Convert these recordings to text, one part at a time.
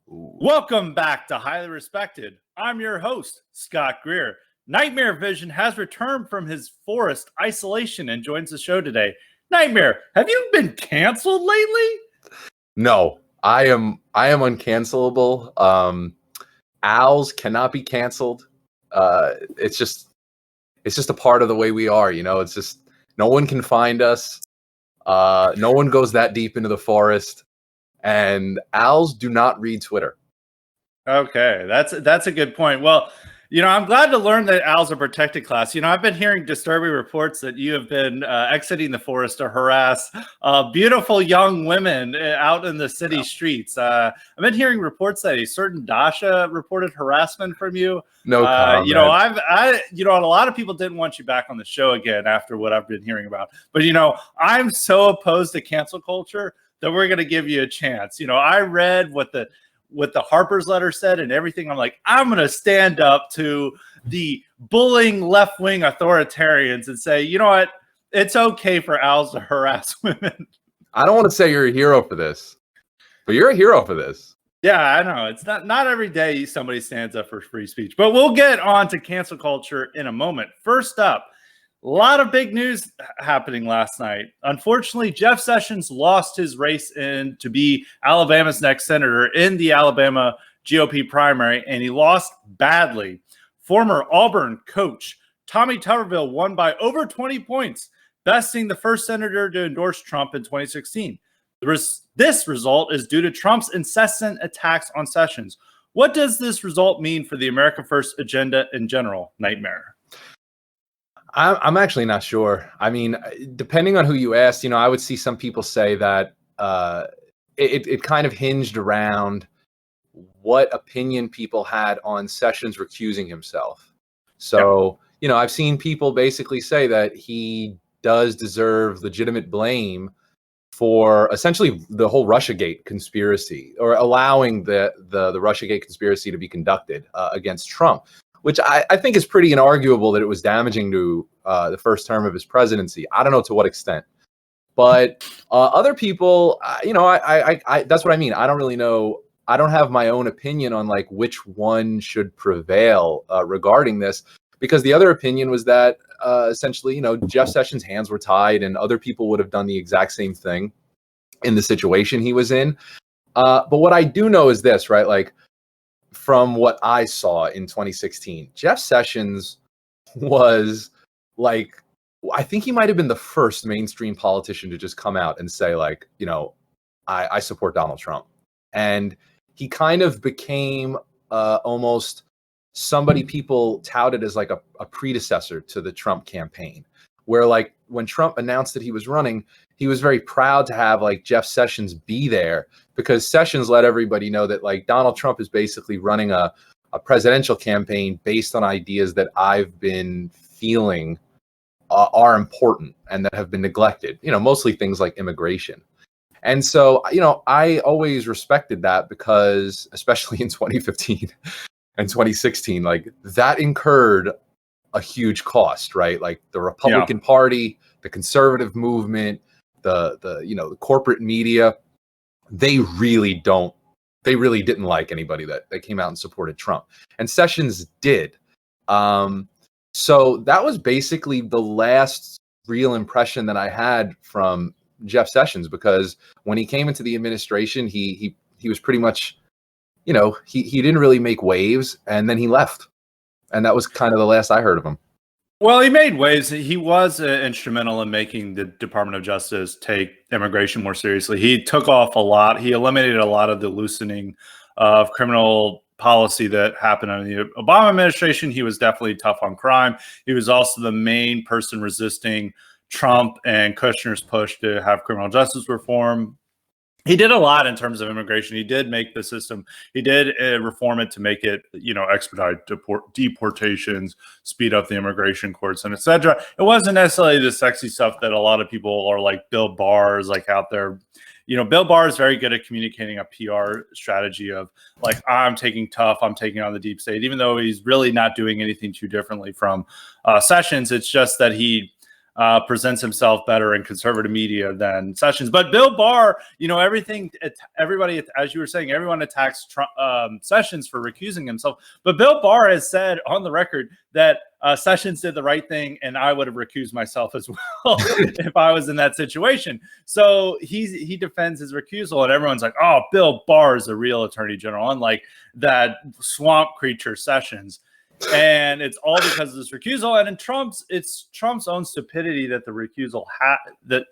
Welcome back to Highly Respected. I'm your host, Scott Greer. Nightmare Vision has returned from his forest isolation and joins the show today. Nightmare, have you been canceled lately? No, I am uncancelable. Owls cannot be canceled. It's just a part of the way we are, It's just no one can find us. No one goes that deep into the forest, and owls do not read Twitter. Okay, that's a good point. Well, I'm glad to learn that owls are protected class. I've been hearing disturbing reports that you have been exiting the forest to harass beautiful young women out in the city streets. I've been hearing reports that a certain Dasha reported harassment from you. No comment. A lot of people didn't want you back on the show again after what I've been hearing about. But I'm so opposed to cancel culture that we're going to give you a chance. I read what the Harper's letter said and everything. I'm like, I'm going to stand up to the bullying left-wing authoritarians and say, you know what? It's okay for owls to harass women. I don't want to say you're a hero for this, but you're a hero for this. Yeah, I know. It's not every day somebody stands up for free speech, but we'll get on to cancel culture in a moment. First up, a lot of big news happening last night. Unfortunately, Jeff Sessions lost his race to be Alabama's next senator in the Alabama GOP primary, and he lost badly. Former Auburn coach Tommy Tuberville won by over 20 points, besting the first senator to endorse Trump in 2016. This result is due to Trump's incessant attacks on Sessions. What does this result mean for the America First agenda in general, Nightmare? I'm actually not sure. I mean, depending on who you ask, I would see some people say that it kind of hinged around what opinion people had on Sessions recusing himself. So, I've seen people basically say that he does deserve legitimate blame for essentially the whole Russiagate conspiracy, or allowing the Russiagate conspiracy to be conducted against Trump, which I think is pretty inarguable that it was damaging to the first term of his presidency. I don't know to what extent, but other people, I that's what I mean. I don't really know. I don't have my own opinion on like which one should prevail regarding this, because the other opinion was that essentially, Jeff Sessions' hands were tied and other people would have done the exact same thing in the situation he was in. But what I do know is this, right? Like, from what I saw in 2016, Jeff Sessions was like, I think he might have been the first mainstream politician to just come out and say like, I support Donald Trump. And he kind of became almost somebody people touted as like a predecessor to the Trump campaign, where like when Trump announced that he was running, he was very proud to have like Jeff Sessions be there, because Sessions let everybody know that like Donald Trump is basically running a presidential campaign based on ideas that I've been feeling are important and that have been neglected, mostly things like immigration. And so, I always respected that, because especially in 2015 and 2016, like that incurred a huge cost, right? Like the Republican Party, the conservative movement, the corporate media, they really didn't like anybody that came out and supported Trump. And Sessions did. So that was basically the last real impression that I had from Jeff Sessions, because when he came into the administration, he was pretty much, he didn't really make waves, and then he left. And that was kind of the last I heard of him. Well, he made waves. He was instrumental in making the Department of Justice take immigration more seriously. He took off a lot. He eliminated a lot of the loosening of criminal policy that happened under the Obama administration. He was definitely tough on crime. He was also the main person resisting Trump and Kushner's push to have criminal justice reform. He did a lot in terms of immigration. He did make the system, he did reform it to make it, expedite deportations, speed up the immigration courts, and etc. It wasn't necessarily the sexy stuff that a lot of people are like Bill Barr is like out there. Bill Barr is very good at communicating a PR strategy of like, I'm taking on the deep state, even though he's really not doing anything too differently from Sessions. It's just that he presents himself better in conservative media than Sessions. But Bill Barr, everybody, as you were saying, everyone attacks Sessions for recusing himself. But Bill Barr has said on the record that Sessions did the right thing, and I would have recused myself as well if I was in that situation. So he defends his recusal, and everyone's like, "Oh, Bill Barr is a real attorney general, unlike that swamp creature Sessions." And it's all because of this recusal. And it's Trump's own stupidity that the recusal that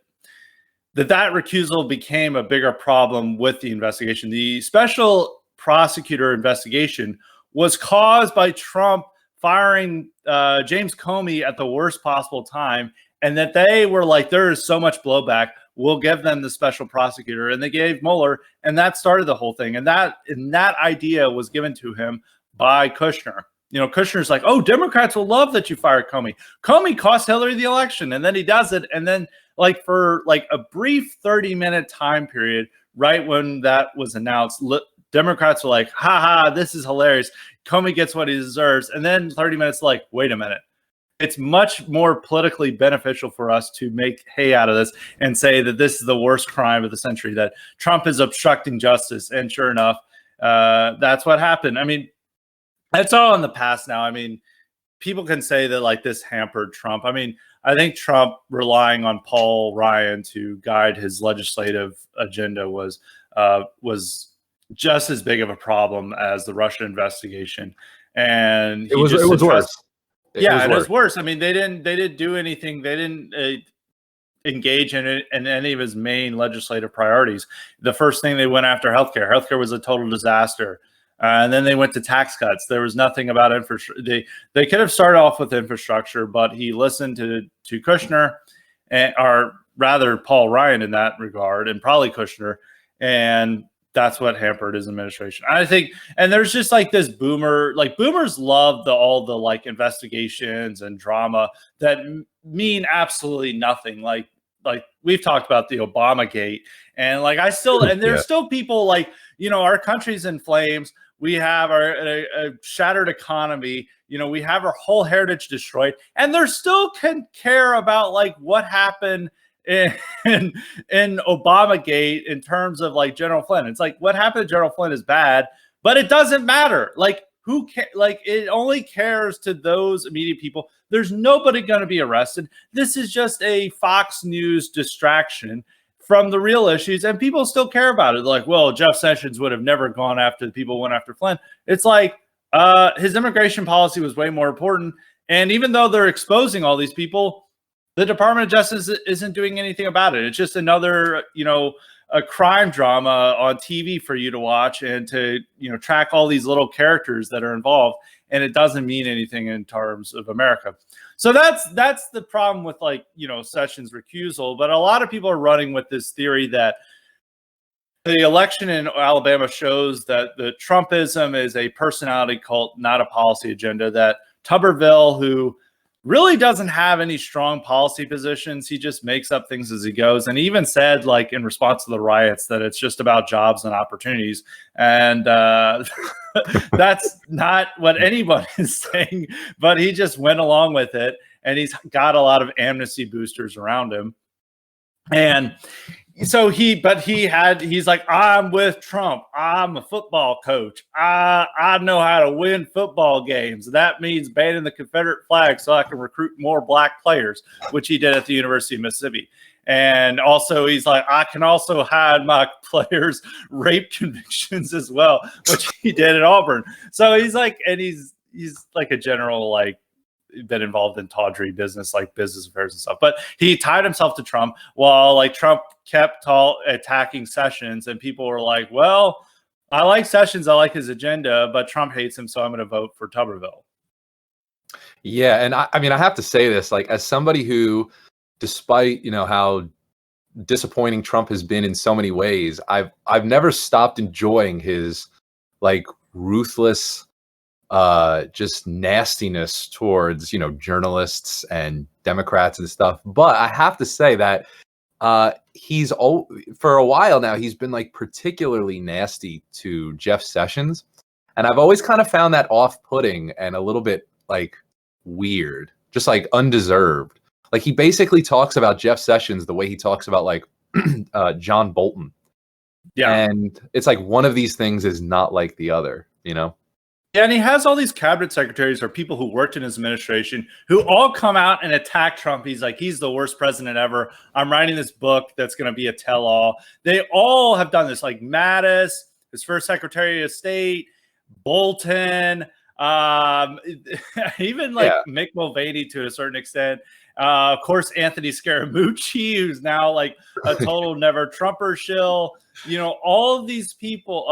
recusal became a bigger problem with the investigation. The special prosecutor investigation was caused by Trump firing James Comey at the worst possible time, and that they were like, there is so much blowback, we'll give them the special prosecutor, and they gave Mueller, and that started the whole thing. And that idea was given to him by Kushner. Kushner's like, oh, Democrats will love that you fired Comey. Comey cost Hillary the election. And then he does it. And then for a brief 30-minute time period, right when that was announced, Democrats were like, ha, this is hilarious. Comey gets what he deserves. And then 30 minutes like, wait a minute. It's much more politically beneficial for us to make hay out of this and say that this is the worst crime of the century, that Trump is obstructing justice. And sure enough, that's what happened. I mean, it's all in the past now. I mean, people can say that this hampered Trump. I mean, I think Trump relying on Paul Ryan to guide his legislative agenda was just as big of a problem as the Russia investigation. And it was worse. It was worse. I mean, they didn't do anything. They didn't engage in any of his main legislative priorities. The first thing they went after healthcare. Healthcare was a total disaster. And then they went to tax cuts. There was nothing about infrastructure. They could have started off with infrastructure, but he listened to Kushner, or rather Paul Ryan in that regard, and probably Kushner, and that's what hampered his administration. I think, and there's just this boomers love all the investigations and drama that mean absolutely nothing. Like we've talked about the Obama gate, and there's still people our country's in flames. We have a shattered economy. We have our whole heritage destroyed, and they still can care about what happened in Obamagate in terms of General Flynn. It's what happened to General Flynn is bad, but it doesn't matter. Who it only cares to those immediate people. There's nobody going to be arrested. This is just a Fox News distraction from the real issues, and people still care about it. Well, Jeff Sessions would have never gone after the people who went after Flynn. It's his immigration policy was way more important. And even though they're exposing all these people, the Department of Justice isn't doing anything about it. It's just another, a crime drama on TV for you to watch and to, track all these little characters that are involved. And it doesn't mean anything in terms of America. So that's the problem with Sessions' recusal. But a lot of people are running with this theory that the election in Alabama shows that the Trumpism is a personality cult, not a policy agenda. That Tuberville, who really doesn't have any strong policy positions, he just makes up things as he goes. And he even said, in response to the riots, that it's just about jobs and opportunities. And that's not what anyone is saying, but he just went along with it. And he's got a lot of amnesty boosters around him. And so he's like, I'm with Trump. I'm a football coach. I know how to win football games. That means banning the Confederate flag so I can recruit more black players, which he did at the University of Mississippi. And also he's like, I can also hide my players' rape convictions as well, which he did at Auburn. So he's like a general, been involved in tawdry business, business affairs and stuff. But he tied himself to Trump while Trump kept attacking Sessions, and people were like, well, I like Sessions, I like his agenda, but Trump hates him, so I'm going to vote for Tuberville. Yeah, and I mean, I have to say this, as somebody who, despite how disappointing Trump has been in so many ways, I've never stopped enjoying his ruthless just nastiness towards journalists and Democrats and stuff. But I have to say that for a while now he's been particularly nasty to Jeff Sessions, and I've always kind of found that off-putting and a little bit weird, just undeserved. Like he basically talks about Jeff Sessions the way he talks about like John Bolton. Yeah. And it's like one of these things is not like the other, you know? Yeah, and he has all these cabinet secretaries or people who worked in his administration who all come out and attack Trump. He's like, he's the worst president ever. I'm writing this book that's going to be a tell-all. They all have done this, like Mattis, his first Secretary of State, Bolton, even like Mick Mulvaney to a certain extent. Of course, Anthony Scaramucci, who's now like a total never Trumper shill. You know, all of these people,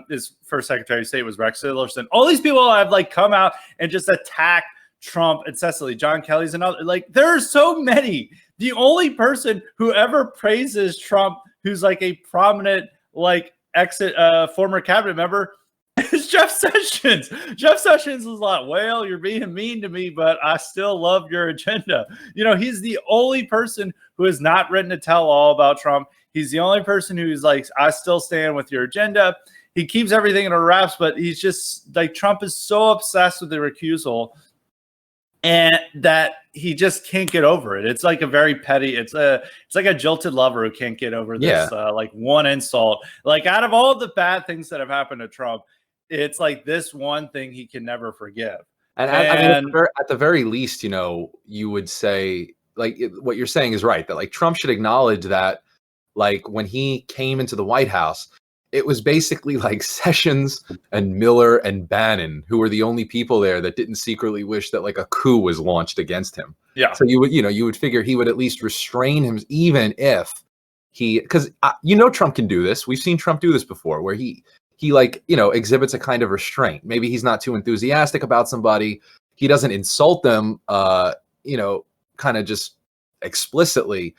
his first Secretary of State was Rex Tillerson. All these people have like come out and just attacked Trump incessantly. John Kelly's another. Like, there are so many. The only person who ever praises Trump, who's like a prominent like former cabinet member, is Jeff Sessions. Jeff Sessions is like, well, you're being mean to me, but I still love your agenda. You know, he's the only person who has not written a tell-all about Trump. He's the only person who's like, I still stand with your agenda. He keeps everything in a wraps, but he's just like, Trump is so obsessed with the recusal and that he just can't get over it. It's like a very petty, it's like a jilted lover who can't get over this like one insult. Like, out of all the bad things that have happened to Trump, it's like this one thing he can never forgive. And I mean, at the very least, you know, you would say, like, what you're saying is right, that like Trump should acknowledge that, like, when he came into the White House, it was basically like Sessions and Miller and Bannon who were the only people there that didn't secretly wish that like a coup was launched against him. Yeah. So you would figure he would at least restrain him, even if because Trump can do this. We've seen Trump do this before, where he like, you know, exhibits a kind of restraint. Maybe he's not too enthusiastic about somebody. He doesn't insult them, kind of just explicitly.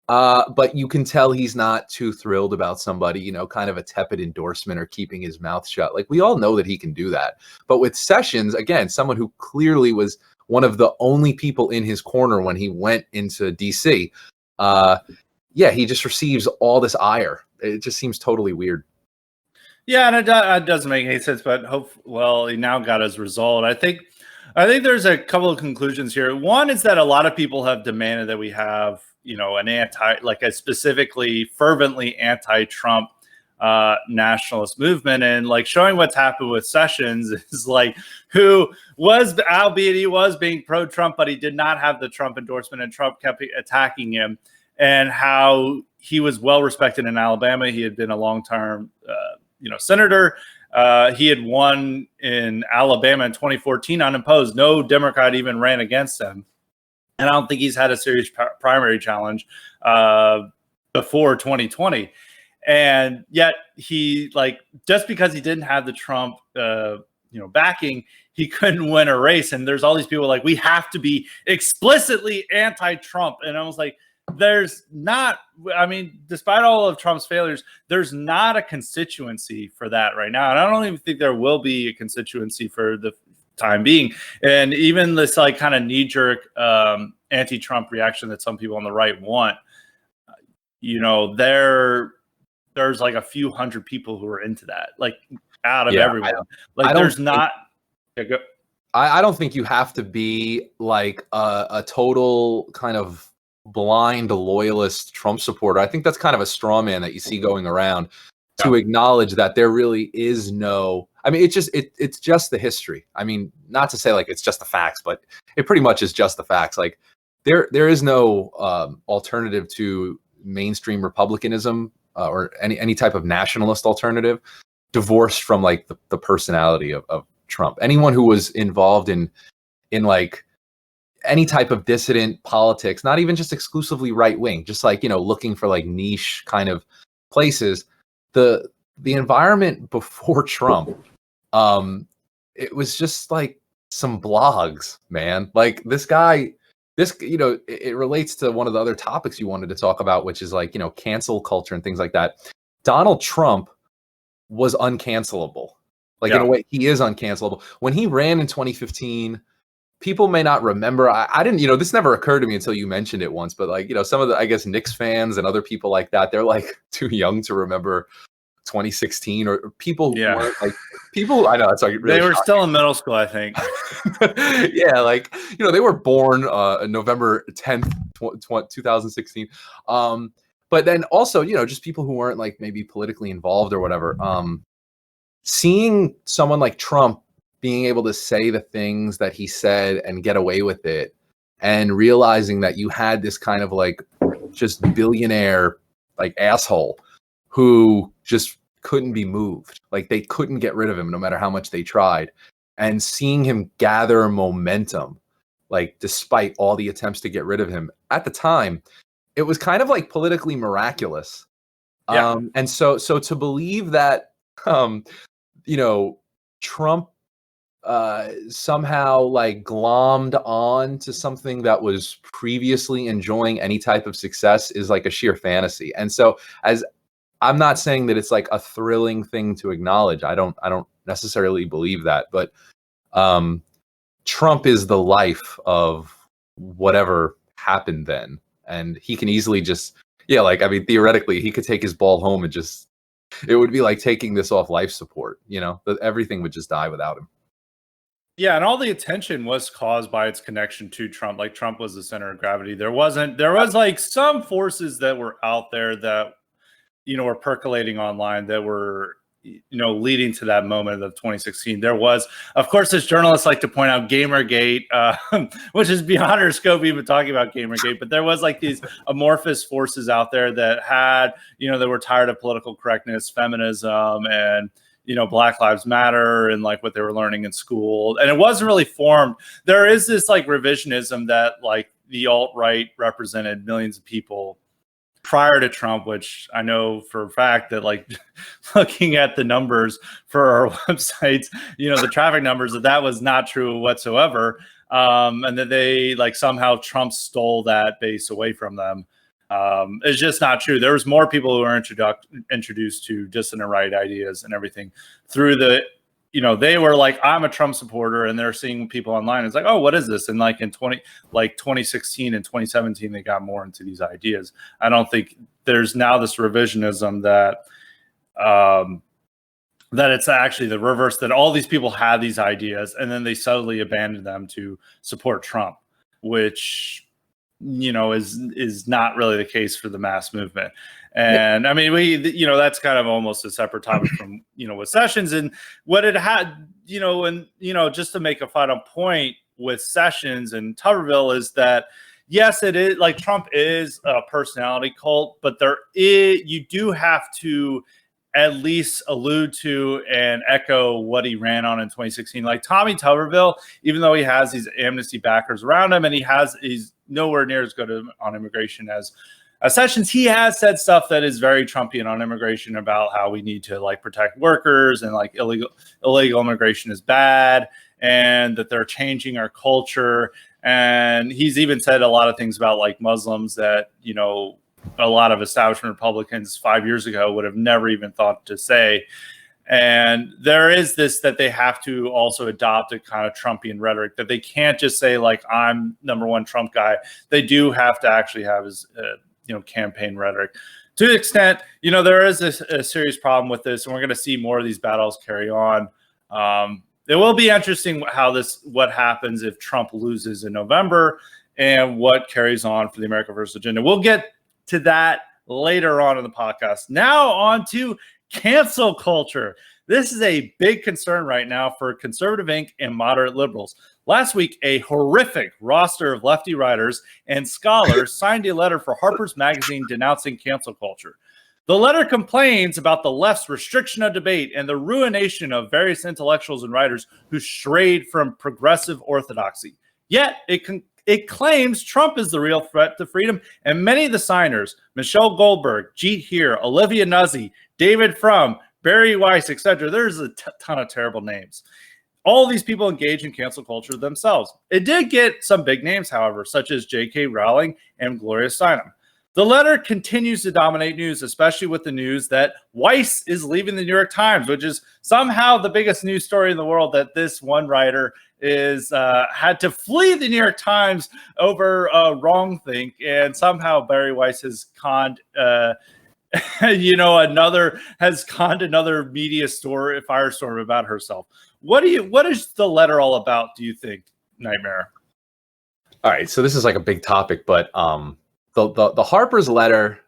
But you can tell he's not too thrilled about somebody, you know, kind of a tepid endorsement or keeping his mouth shut. Like, we all know that he can do that. But with Sessions, again, someone who clearly was one of the only people in his corner when he went into DC, he just receives all this ire. It just seems totally weird. Yeah, and it doesn't make any sense, but he now got his result. I think there's a couple of conclusions here. One is that a lot of people have demanded that we have, you know, a specifically fervently anti-Trump nationalist movement, and like showing what's happened with Sessions is like, who was, albeit he was being pro-Trump, but he did not have the Trump endorsement, and Trump kept attacking him, and how he was well respected in Alabama. He had been a long-term senator. He had won in Alabama in 2014 unopposed. No Democrat even ran against him. And I don't think he's had a serious primary challenge before 2020. And yet he, like, just because he didn't have the Trump, backing, he couldn't win a race. And there's all these people like, we have to be explicitly anti-Trump. And I was like, there's not, I mean, despite all of Trump's failures, there's not a constituency for that right now. And I don't even think there will be a constituency for the time being. And even this like kind of knee-jerk anti-Trump reaction that some people on the right want, there's like a few hundred people who are into that, like out of everyone. Like, there's not. I don't think you have to be like a total kind of blind loyalist Trump supporter. I think that's kind of a straw man that you see going around to acknowledge that there really is no, I mean, it's just the history. I mean, not to say like it's just the facts, but it pretty much is just the facts. Like there is no alternative to mainstream republicanism or any type of nationalist alternative divorced from like the personality of Trump. Anyone who was involved in like any type of dissident politics, not even just exclusively right wing, just like, looking for like niche kind of places. The environment before Trump, it was just like some blogs, man. Like this guy, it relates to one of the other topics you wanted to talk about, which is like, cancel culture and things like that. Donald Trump was uncancelable. Like in a way, he is uncancelable. When he ran in 2015, people may not remember. I didn't, this never occurred to me until you mentioned it once, but like, some of the, I guess, Knicks fans and other people like that, they're like too young to remember 2016, or people who weren't like People, I know that's like really they were shocking. still in middle school, I think. Yeah, like, you know, they were born November 10th, 2016. But then also, you know, just people who weren't like maybe politically involved or whatever. Seeing someone like Trump being able to say the things that he said and get away with it, and realizing that you had this kind of like just billionaire like asshole who just couldn't be moved. Like they couldn't get rid of him no matter how much they tried. And seeing him gather momentum, like despite all the attempts to get rid of him at the time, it was kind of like politically miraculous. Yeah. And so to believe that, you know, Trump somehow like glommed on to something that was previously enjoying any type of success is like a sheer fantasy. And so, as I'm not saying that it's like a thrilling thing to acknowledge, I don't necessarily believe that, but Trump is the life of whatever happened then, and he can easily just, yeah, like, I mean, theoretically he could take his ball home and just, it would be like taking this off life support, you know, everything would just die without him. Yeah, and all the attention was caused by its connection to Trump. Like Trump was the center of gravity. There was like some forces that were out there that, you know, were percolating online that were, you know, leading to that moment of 2016. There was, of course, as journalists like to point out, Gamergate, which is beyond our scope even talking about Gamergate, but there was like these amorphous forces out there that had, you know, that were tired of political correctness, feminism, and, you know, Black Lives Matter and like what they were learning in school. And it wasn't really formed. There is this like revisionism that like the alt-right represented millions of people prior to Trump, which I know for a fact that like looking at the numbers for our websites, you know, the traffic numbers, that was not true whatsoever. And that they like somehow Trump stole that base away from them. It's just not true. There was more people who were introduced to dissident right ideas and everything through the, you know, they were like, I'm a Trump supporter, and they're seeing people online. It's like, oh, what is this? And like in 2016 and 2017, they got more into these ideas. I don't think there's now this revisionism that that it's actually the reverse, that all these people had these ideas and then they subtly abandoned them to support Trump, which, you know, is not really the case for the mass movement. And I mean, you know, that's kind of almost a separate topic from, you know, with Sessions and what it had, you know, and, you know, just to make a final point with Sessions and Tuberville is that, yes, it is like Trump is a personality cult, but you do have to at least allude to and echo what he ran on in 2016. Like Tommy Tuberville, even though he has these amnesty backers around him and he's nowhere near as good on immigration as Sessions, he has said stuff that is very Trumpian on immigration about how we need to like protect workers and like illegal immigration is bad and that they're changing our culture. And he's even said a lot of things about like Muslims that, you know, a lot of establishment Republicans 5 years ago would have never even thought to say. And there is this that they have to also adopt a kind of Trumpian rhetoric, that they can't just say like, I'm #1 Trump guy. They do have to actually have his, you know, campaign rhetoric. To the extent, you know, there is a serious problem with this, and we're going to see more of these battles carry on. It will be interesting what happens if Trump loses in November and what carries on for the America First agenda. We'll get to that later on in the podcast. Now on to cancel culture. This is a big concern right now for Conservative Inc. and moderate liberals. Last week, a horrific roster of lefty writers and scholars signed a letter for Harper's Magazine denouncing cancel culture. The letter complains about the left's restriction of debate and the ruination of various intellectuals and writers who strayed from progressive orthodoxy. Yet, it claims Trump is the real threat to freedom, and many of the signers, Michelle Goldberg, Jeet Heer, Olivia Nuzzi, David Frum, Barry Weiss, etc., there's a ton of terrible names. All these people engage in cancel culture themselves. It did get some big names, however, such as J.K. Rowling and Gloria Steinem. The letter continues to dominate news, especially with the news that Weiss is leaving the New York Times, which is somehow the biggest news story in the world, that this one writer is had to flee the New York Times over wrongthink, and somehow Barry Weiss has conned another has conned another media firestorm about herself. What is the letter all about, do you think, Nightmare? All right, so this is like a big topic, but the Harper's letter,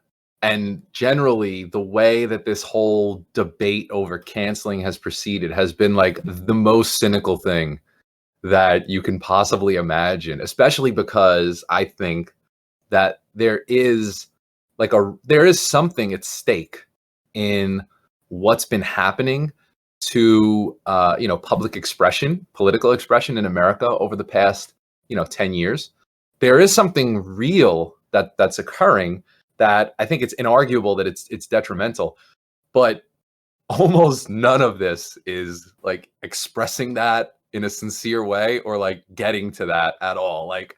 and generally the way that this whole debate over canceling has proceeded, has been like the most cynical thing that you can possibly imagine, especially because I think that there is something at stake in what's been happening to public expression, political expression in America over the past 10 years. There is something real that's occurring that I think it's inarguable that it's detrimental, but almost none of this is like expressing that in a sincere way or like getting to that at all. Like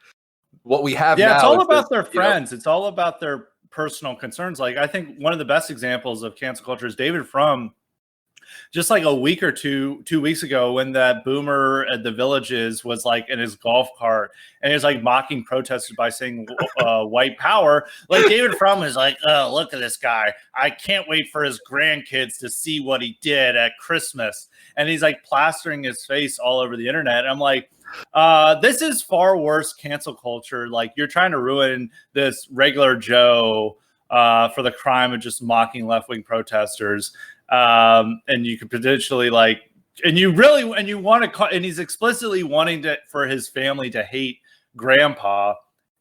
what we have now, it's all about their friends. It's all about their personal concerns. Like, I think one of the best examples of cancel culture is David Frum, just like a week or two weeks ago, when that boomer at the Villages was like in his golf cart and he was like mocking protesters by saying white power. Like, David Frum is like, oh, look at this guy. I can't wait for his grandkids to see what he did at Christmas. And he's like plastering his face all over the internet. And I'm like, this is far worse cancel culture. Like, you're trying to ruin this regular Joe for the crime of just mocking left-wing protesters. And you could potentially and he's explicitly wanting for his family to hate grandpa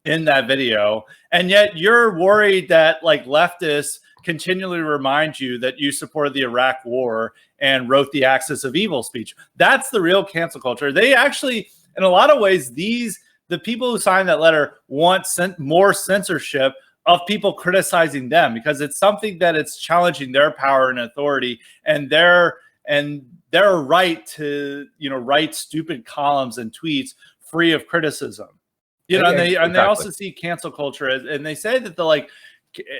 in that video. And yet you're worried that like leftists continually remind you that you supported the Iraq war and wrote the Axis of Evil speech. That's the real cancel culture. They actually, in a lot of ways, the people who signed that letter want more censorship of people criticizing them, because it's something that it's challenging their power and authority and their right to write stupid columns and tweets free of criticism. They also see cancel culture and they say that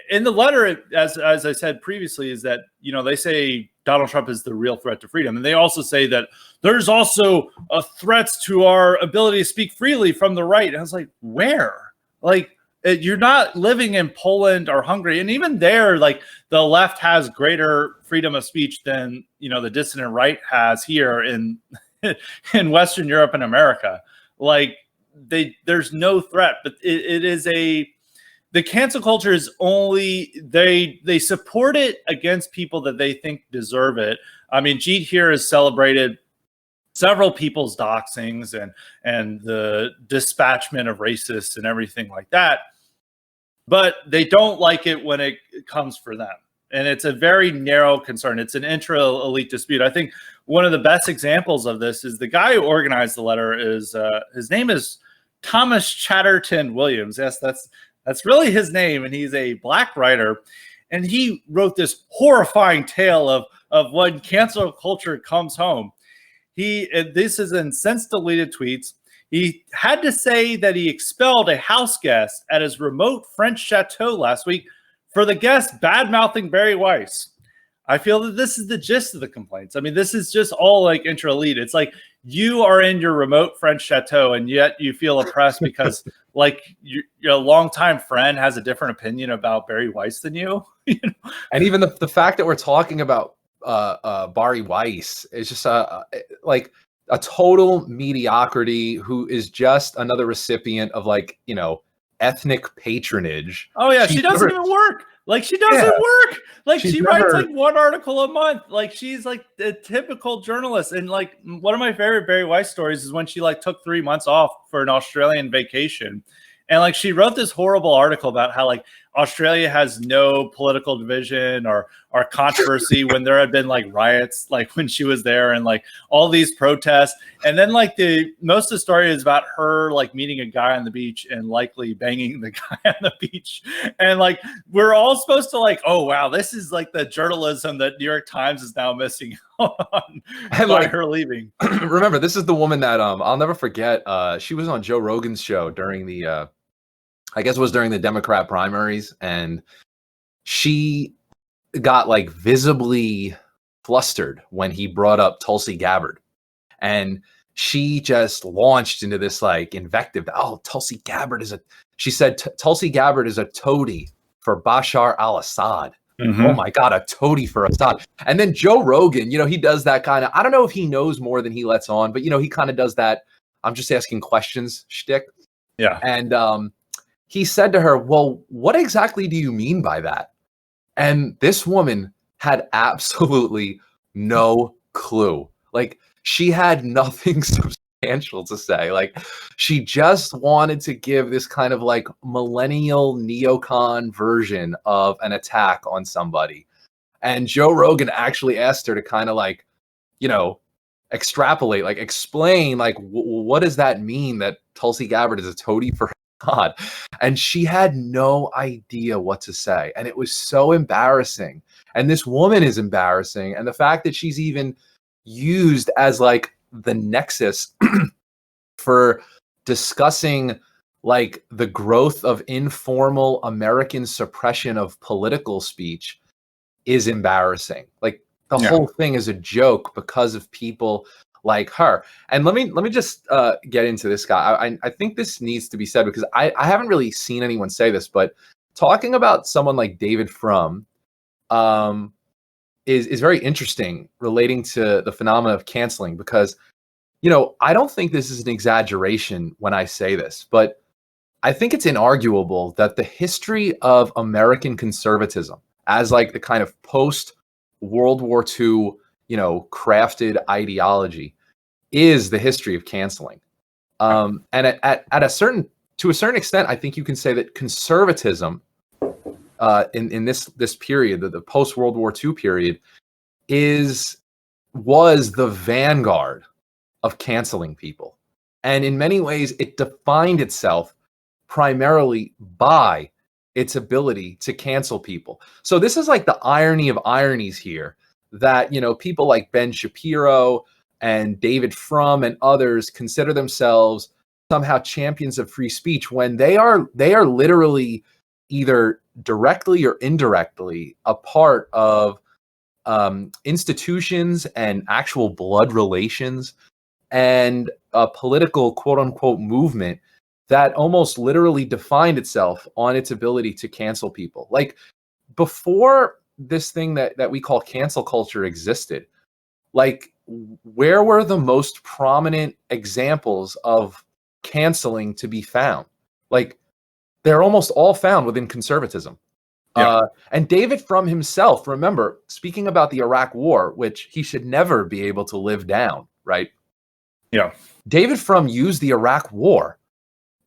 in the letter, as I said previously, is that they say Donald Trump is the real threat to freedom, and they also say that there's also a threats to our ability to speak freely from the right. And I was like, where? Like, you're not living in Poland or Hungary, and even there, like, the left has greater freedom of speech than the dissident right has here in Western Europe and America. Like, there's no threat, but the cancel culture is only they support it against people that they think deserve it. I mean, Jeet here has celebrated several people's doxings and the dispatchment of racists and everything like that. But they don't like it when it comes for them. And it's a very narrow concern. It's an intra-elite dispute. I think one of the best examples of this is the guy who organized the letter is his name is Thomas Chatterton Williams. Yes, that's really his name. And he's a black writer. And he wrote this horrifying tale of when cancel culture comes home. This is in since deleted tweets. He had to say that he expelled a house guest at his remote French chateau last week for the guest bad-mouthing Barry Weiss. I feel that this is the gist of the complaints. I mean, this is just all like intra-elite. It's like you are in your remote French chateau and yet you feel oppressed because like your longtime friend has a different opinion about Barry Weiss than you. And even the fact that we're talking about Barry Weiss is just like a total mediocrity who is just another recipient of ethnic patronage. Oh yeah, she doesn't even work. Like, she doesn't work. Like, she writes like one article a month. Like, she's like a typical journalist. And like, one of my favorite Barry Weiss stories is when she like took 3 months off for an Australian vacation. And like, she wrote this horrible article about how like Australia has no political division or controversy when there had been like riots, like when she was there and like all these protests. And then like most of the story is about her like meeting a guy on the beach and likely banging the guy on the beach. And like, we're all supposed to like, oh wow, this is like the journalism that New York Times is now missing on by her leaving. Remember, this is the woman that I'll never forget. She was on Joe Rogan's show during the I guess it was during the Democrat primaries, and she got like visibly flustered when he brought up Tulsi Gabbard, and she just launched into this like invective. Oh, Tulsi Gabbard she said Tulsi Gabbard is a toady for Bashar al-Assad. Oh my God, a toady for Assad. And then Joe Rogan, he does that kind of, I don't know if he knows more than he lets on, but he kind of does that I'm just asking questions shtick. Yeah. And he said to her, well, what exactly do you mean by that? And this woman had absolutely no clue. Like, she had nothing substantial to say. Like, she just wanted to give this kind of like millennial neocon version of an attack on somebody. And Joe Rogan actually asked her to kind of like, extrapolate, like explain, like, what does that mean that Tulsi Gabbard is a toady for God? And she had no idea what to say. And it was so embarrassing. And this woman is embarrassing. And the fact that she's even used as like the nexus for discussing like the growth of informal American suppression of political speech is embarrassing. Like, the whole thing is a joke because of people like her. And let me just get into this guy. I think this needs to be said because I haven't really seen anyone say this, but talking about someone like David Frum is very interesting relating to the phenomena of canceling, because I don't think this is an exaggeration when I say this, but I think it's inarguable that the history of American conservatism as like the kind of post World War II, crafted ideology is the history of canceling. And to a certain extent, I think you can say that conservatism in this period, the post World War II period, was the vanguard of canceling people. And in many ways, it defined itself primarily by its ability to cancel people. So this is like the irony of ironies here, that people like Ben Shapiro and David Frum and others consider themselves somehow champions of free speech when they are literally either directly or indirectly a part of institutions and actual blood relations and a political quote unquote movement that almost literally defined itself on its ability to cancel people. Like, before this thing that we call cancel culture existed, like, where were the most prominent examples of canceling to be found? Like, they're almost all found within conservatism. And David Frum himself, remember, speaking about the Iraq War, which he should never be able to live down, right? Yeah. David Frum used the Iraq War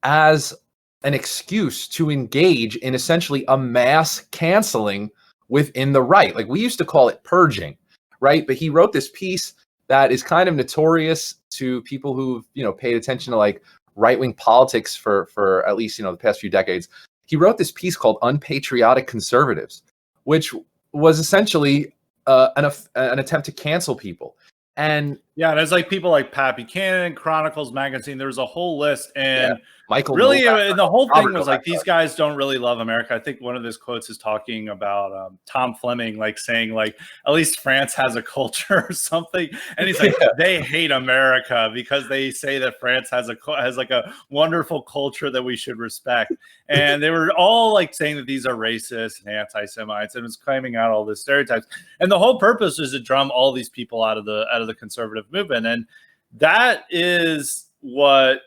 as an excuse to engage in essentially a mass canceling within the right. Like, we used to call it purging, right? But he wrote this piece that is kind of notorious to people who've, paid attention to like right-wing politics for at least, the past few decades. He wrote this piece called Unpatriotic Conservatives, which was essentially an attempt to cancel people. And there's like people like Pat Buchanan, Chronicles Magazine. There's a whole list, and Michael really, Novak, and the whole thing was like, Novak, these guys don't really love America. I think one of his quotes is talking about Tom Fleming, like saying like, at least France has a culture or something, and he's like, they hate America because they say that France has like a wonderful culture that we should respect, and they were all like saying that these are racist and anti-Semites, and was claiming out all these stereotypes, and the whole purpose is to drum all these people out of the conservative movement, and that is what.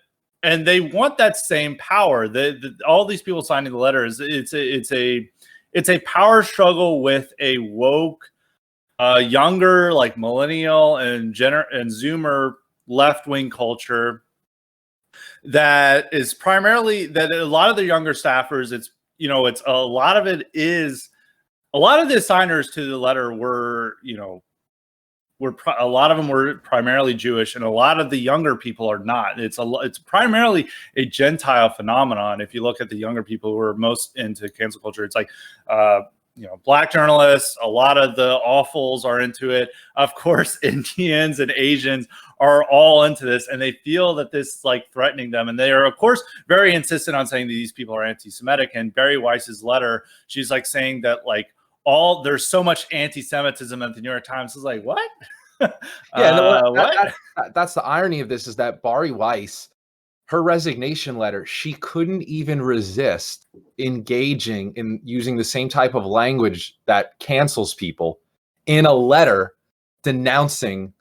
And they want that same power. All these people signing the letters, it's a power struggle with a woke, younger, like millennial and Zoomer left-wing culture that is primarily that a lot of the younger staffers. It's a lot of the signers to the letter were a lot of them were primarily Jewish, and a lot of the younger people are not. It's primarily a Gentile phenomenon. If you look at the younger people who are most into cancel culture, it's like Black journalists. A lot of the awfuls are into it. Of course, Indians and Asians are all into this, and they feel that this is like threatening them. And they are, of course, very insistent on saying that these people are anti-Semitic. And Barry Weiss's letter, she's like saying that like, there's so much anti-Semitism at the New York Times. Is like, what? What? That's the irony of this, is that Barry Weiss, her resignation letter, she couldn't even resist engaging in using the same type of language that cancels people in a letter denouncing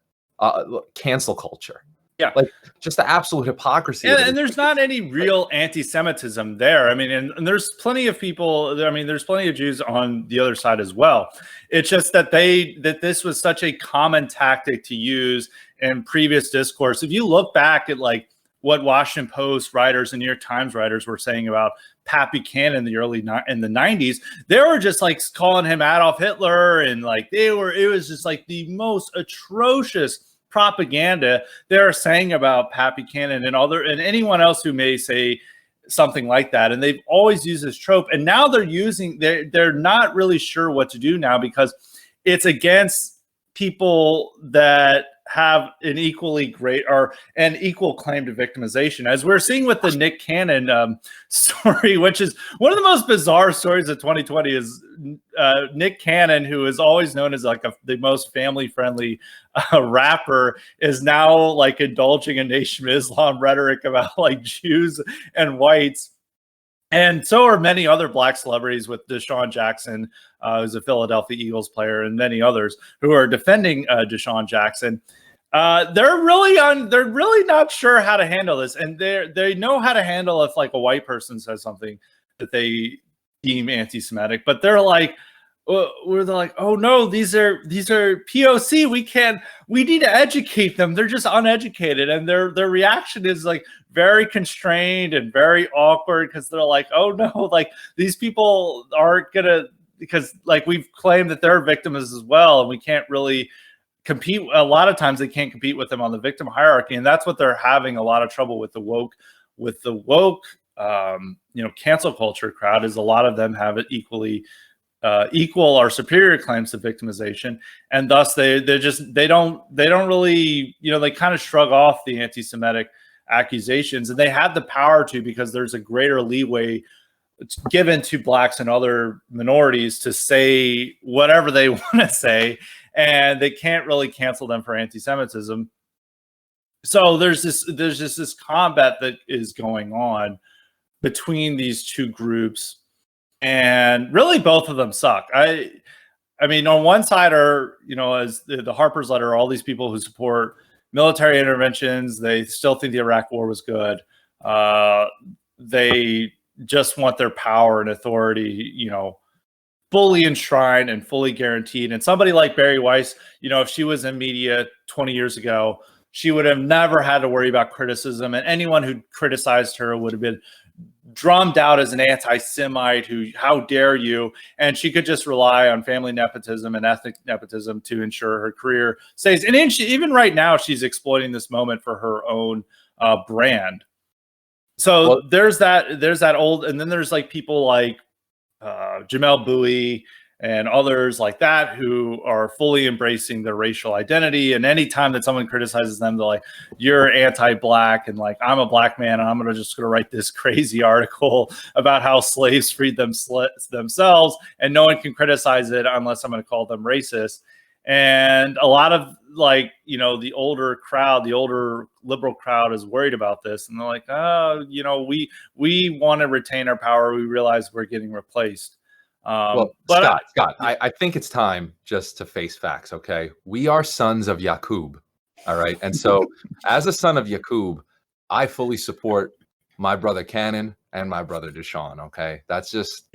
cancel culture. Yeah. Like just the absolute hypocrisy. And there's not any real anti-Semitism there. I mean, and there's plenty of people. I mean, there's plenty of Jews on the other side as well. It's just that this was such a common tactic to use in previous discourse. If you look back at like what Washington Post writers and New York Times writers were saying about Pat Buchanan in the in the 90s, they were just like calling him Adolf Hitler, and like it was just like the most atrocious propaganda they're saying about Pat Buchanan and anyone else who may say something like that. And they've always used this trope, and now they're not really sure what to do now, because it's against people that have an equally great or an equal claim to victimization, as we're seeing with the Nick Cannon story, which is one of the most bizarre stories of 2020. Is Nick Cannon, who is always known as like the most family-friendly rapper, is now like indulging in Nation of Islam rhetoric about like Jews and whites. And so are many other black celebrities, with Deshaun Jackson, who's a Philadelphia Eagles player, and many others who are defending Deshaun Jackson. They're really not sure how to handle this, and they know how to handle if like a white person says something that they deem anti-Semitic, but they're like, oh no, these are POC. We need to educate them. They're just uneducated, and their reaction is like very constrained and very awkward, because they're like, oh no, like these people aren't gonna, because like we've claimed that they're victims as well, and we can't really compete. A lot of times they can't compete with them on the victim hierarchy, and that's what they're having a lot of trouble with the woke cancel culture crowd, is a lot of them have it equal or superior claims to victimization, and thus they don't really, they kind of shrug off the anti-Semitic accusations, and they have the power to, because there's a greater leeway given to blacks and other minorities to say whatever they want to say, and they can't really cancel them for anti-Semitism. So there's just this combat that is going on between these two groups, and really both of them suck. I mean, on one side are, as the Harper's letter, all these people who support military interventions. They still think the Iraq War was good. They just want their power and authority, fully enshrined and fully guaranteed. And somebody like Barry Weiss, if she was in media 20 years ago, she would have never had to worry about criticism. And anyone who criticized her would have been drummed out as an anti-Semite how dare you? And she could just rely on family nepotism and ethnic nepotism to ensure her career stays. And even right now, she's exploiting this moment for her own brand. So there's that old, and then there's like people like Jamel Bowie and others like that who are fully embracing their racial identity. And anytime that someone criticizes them, they're like, you're anti-black, and like, I'm a black man, and I'm just gonna write this crazy article about how slaves freed themselves, and no one can criticize it unless I'm gonna call them racist. And a lot of like, the older crowd, the older liberal crowd is worried about this, and they're like, we want to retain our power. We realize we're getting replaced. Scott, I think it's time just to face facts. Okay, we are sons of Yaqub. All right, and so as a son of Yaqub, I fully support my brother Cannon and my brother Deshaun. Okay, that's just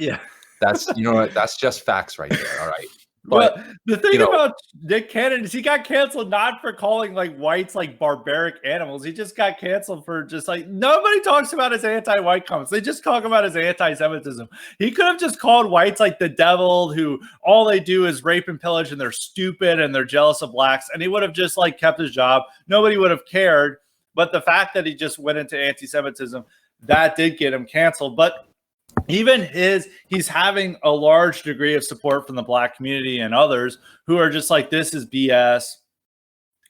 that's just facts right there. All right. But the thing about Nick Cannon is he got canceled not for calling like whites like barbaric animals. He just got canceled for just like, nobody talks about his anti-white comments. They just talk about his anti-Semitism. He could have just called whites like the devil, who all they do is rape and pillage, and they're stupid and they're jealous of blacks, and he would have just like kept his job. Nobody would have cared. But the fact that he just went into anti-Semitism, that did get him canceled. But even he's having a large degree of support from the black community and others who are just like, this is BS.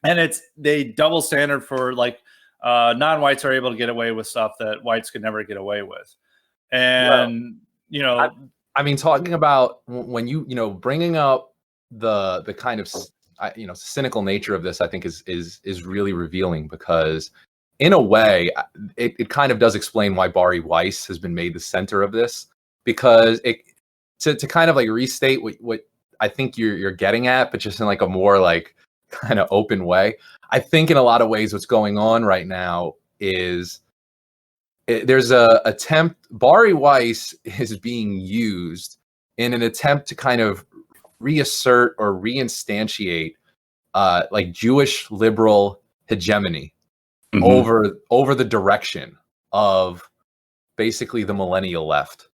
And they double standard for like non-whites are able to get away with stuff that whites could never get away with. And, I mean, talking about when bringing up the kind of, cynical nature of this, I think is really revealing, because in a way, it kind of does explain why Bari Weiss has been made the center of this, because to kind of like restate what I think you're getting at, but just in like a more like kind of open way. I think in a lot of ways what's going on right now is there's a attempt, Bari Weiss is being used in an attempt to kind of reassert or reinstantiate like Jewish liberal hegemony over the direction of basically the millennial left.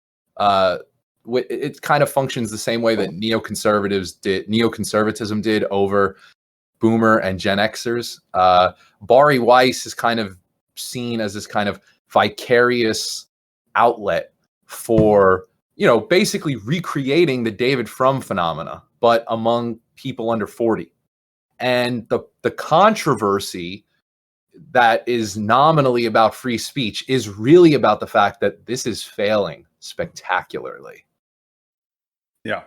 It kind of functions the same way that neoconservatism did over Boomer and Gen Xers. Bari Weiss is kind of seen as this kind of vicarious outlet for, basically recreating the David Frum phenomena, but among people under 40. And the controversy that is nominally about free speech is really about the fact that this is failing spectacularly. Yeah.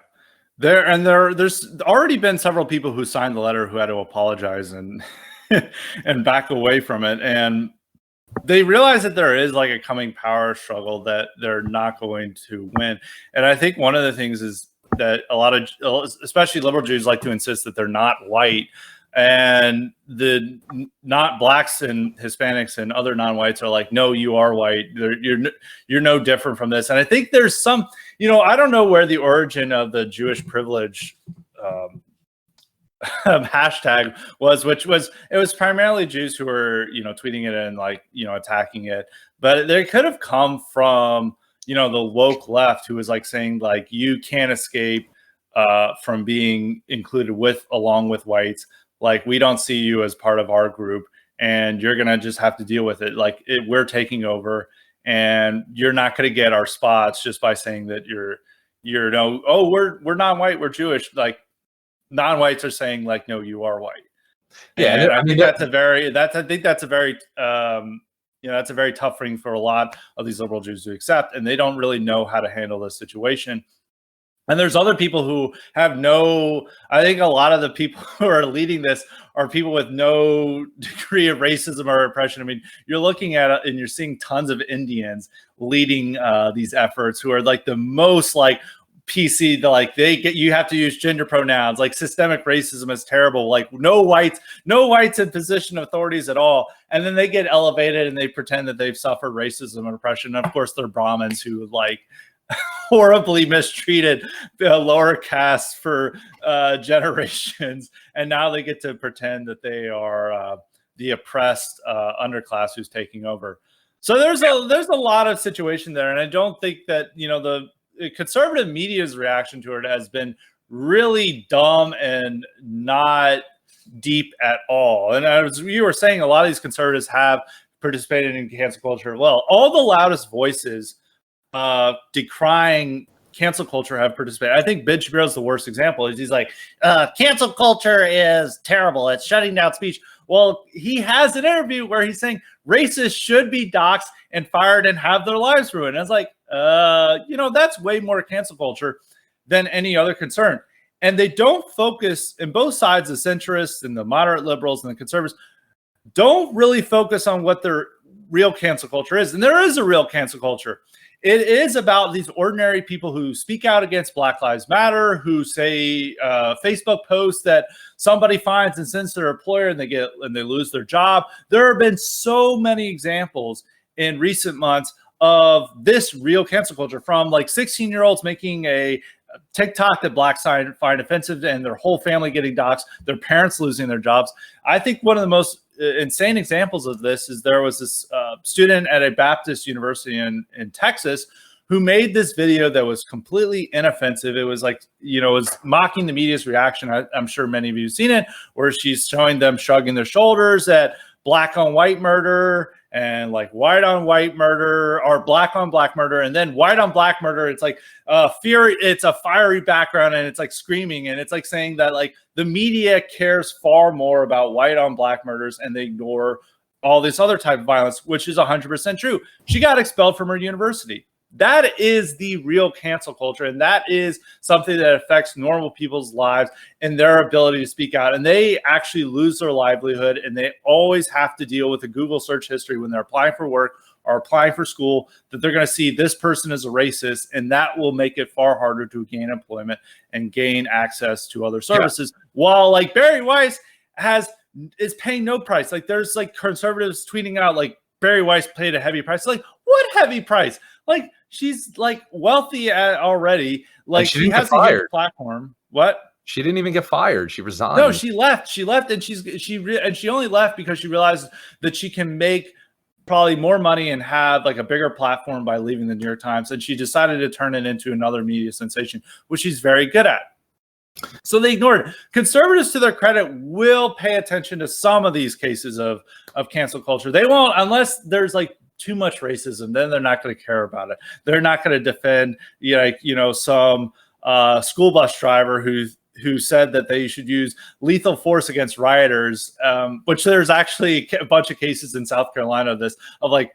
There's already been several people who signed the letter who had to apologize and and back away from it. And they realize that there is like a coming power struggle that they're not going to win. And I think one of the things is that a lot of, especially liberal Jews, like to insist that they're not white, and the not blacks and Hispanics and other non-whites are like, no, you are white. You're no different from this. And I think there's some, I don't know where the origin of the Jewish privilege hashtag was, it was primarily Jews who were, tweeting it and like, attacking it. But they could have come from, the woke left, who was like saying like, you can't escape from being included along with whites. Like, we don't see you as part of our group, and you're going to just have to deal with it. Like, we're taking over, and you're not going to get our spots just by saying that we're non-white, we're Jewish. Like, non-whites are saying like, no, you are white. Yeah. And I think that's a very tough thing for a lot of these liberal Jews to accept, and they don't really know how to handle this situation. And there's other people who have I think a lot of the people who are leading this are people with no degree of racism or oppression. I mean, you're looking at it and you're seeing tons of Indians leading these efforts who are like the most like PC, you have to use gender pronouns, like systemic racism is terrible. Like no whites in position of authorities at all. And then they get elevated and they pretend that they've suffered racism and oppression. And of course, they're Brahmins who like horribly mistreated the lower caste for generations, and now they get to pretend that they are the oppressed underclass who's taking over. So there's a lot of situation there, and I don't think that the conservative media's reaction to it has been really dumb and not deep at all. And as you were saying, a lot of these conservatives have participated in cancel culture. Well, all the loudest voices decrying cancel culture have participated. I think Ben Shapiro is the worst example. He's like, cancel culture is terrible. It's shutting down speech. Well, he has an interview where he's saying racists should be doxxed and fired and have their lives ruined. And it's like, that's way more cancel culture than any other concern. And they don't focus, in both sides, the centrists and the moderate liberals and the conservatives, don't really focus on what their real cancel culture is. And there is a real cancel culture. It is about these ordinary people who speak out against Black Lives Matter, who say Facebook posts that somebody finds and sends to their employer and they lose their job. There have been so many examples in recent months of this real cancel culture, from like 16-year-olds making a TikTok that blacks find offensive and their whole family getting doxxed, their parents losing their jobs. I think one of the most insane examples of this is there was this student at a Baptist university in Texas who made this video that was completely inoffensive. It was like, it was mocking the media's reaction. I'm sure many of you have seen it, where she's showing them shrugging their shoulders at black on white murder and like white on white murder, or black on black murder, and then white on black murder. It's like fear. It's a fiery background, and it's like screaming, and it's like saying that like the media cares far more about white on black murders, and they ignore all this other type of violence, which is 100% true. She got expelled from her university. That is the real cancel culture, and that is something that affects normal people's lives and their ability to speak out. And they actually lose their livelihood, and they always have to deal with a Google search history when they're applying for work or applying for school, that they're going to see this person is a racist, and that will make it far harder to gain employment and gain access to other services. Yeah. While like Barry Weiss is paying no price. Like there's like conservatives tweeting out like Barry Weiss paid a heavy price. Like what heavy price? Like she's like wealthy already. Like she has a huge platform. What? She didn't even get fired. She resigned. No, she left. She left, and she only left because she realized that she can make probably more money and have like a bigger platform by leaving the New York Times. And she decided to turn it into another media sensation, which she's very good at. So they ignored it. Conservatives, to their credit, will pay attention to some of these cases of cancel culture. They won't, unless there's like too much racism, then they're not going to care about it. They're not going to defend, some school bus driver who said that they should use lethal force against rioters, which there's actually a bunch of cases in South Carolina of like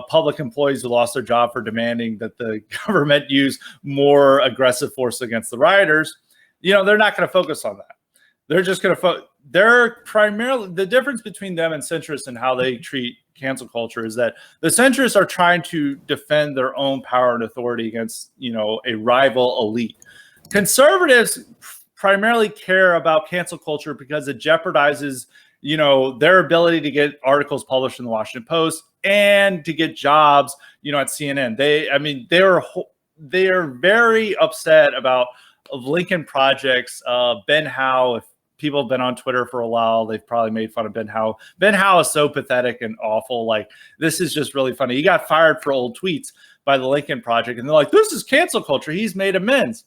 public employees who lost their job for demanding that the government use more aggressive force against the rioters. They're not going to focus on that. They're just going to they're primarily, the difference between them and centrists and how they treat cancel culture is that the centrists are trying to defend their own power and authority against, a rival elite. Conservatives primarily care about cancel culture because it jeopardizes, their ability to get articles published in the Washington Post and to get jobs, at CNN. They are very upset about Lincoln projects. Ben Howe, if people have been on Twitter for a while, they've probably made fun of Ben Howe. Ben Howe is so pathetic and awful. Like, this is just really funny. He got fired for old tweets by the Lincoln Project, and they're like, this is cancel culture. He's made amends.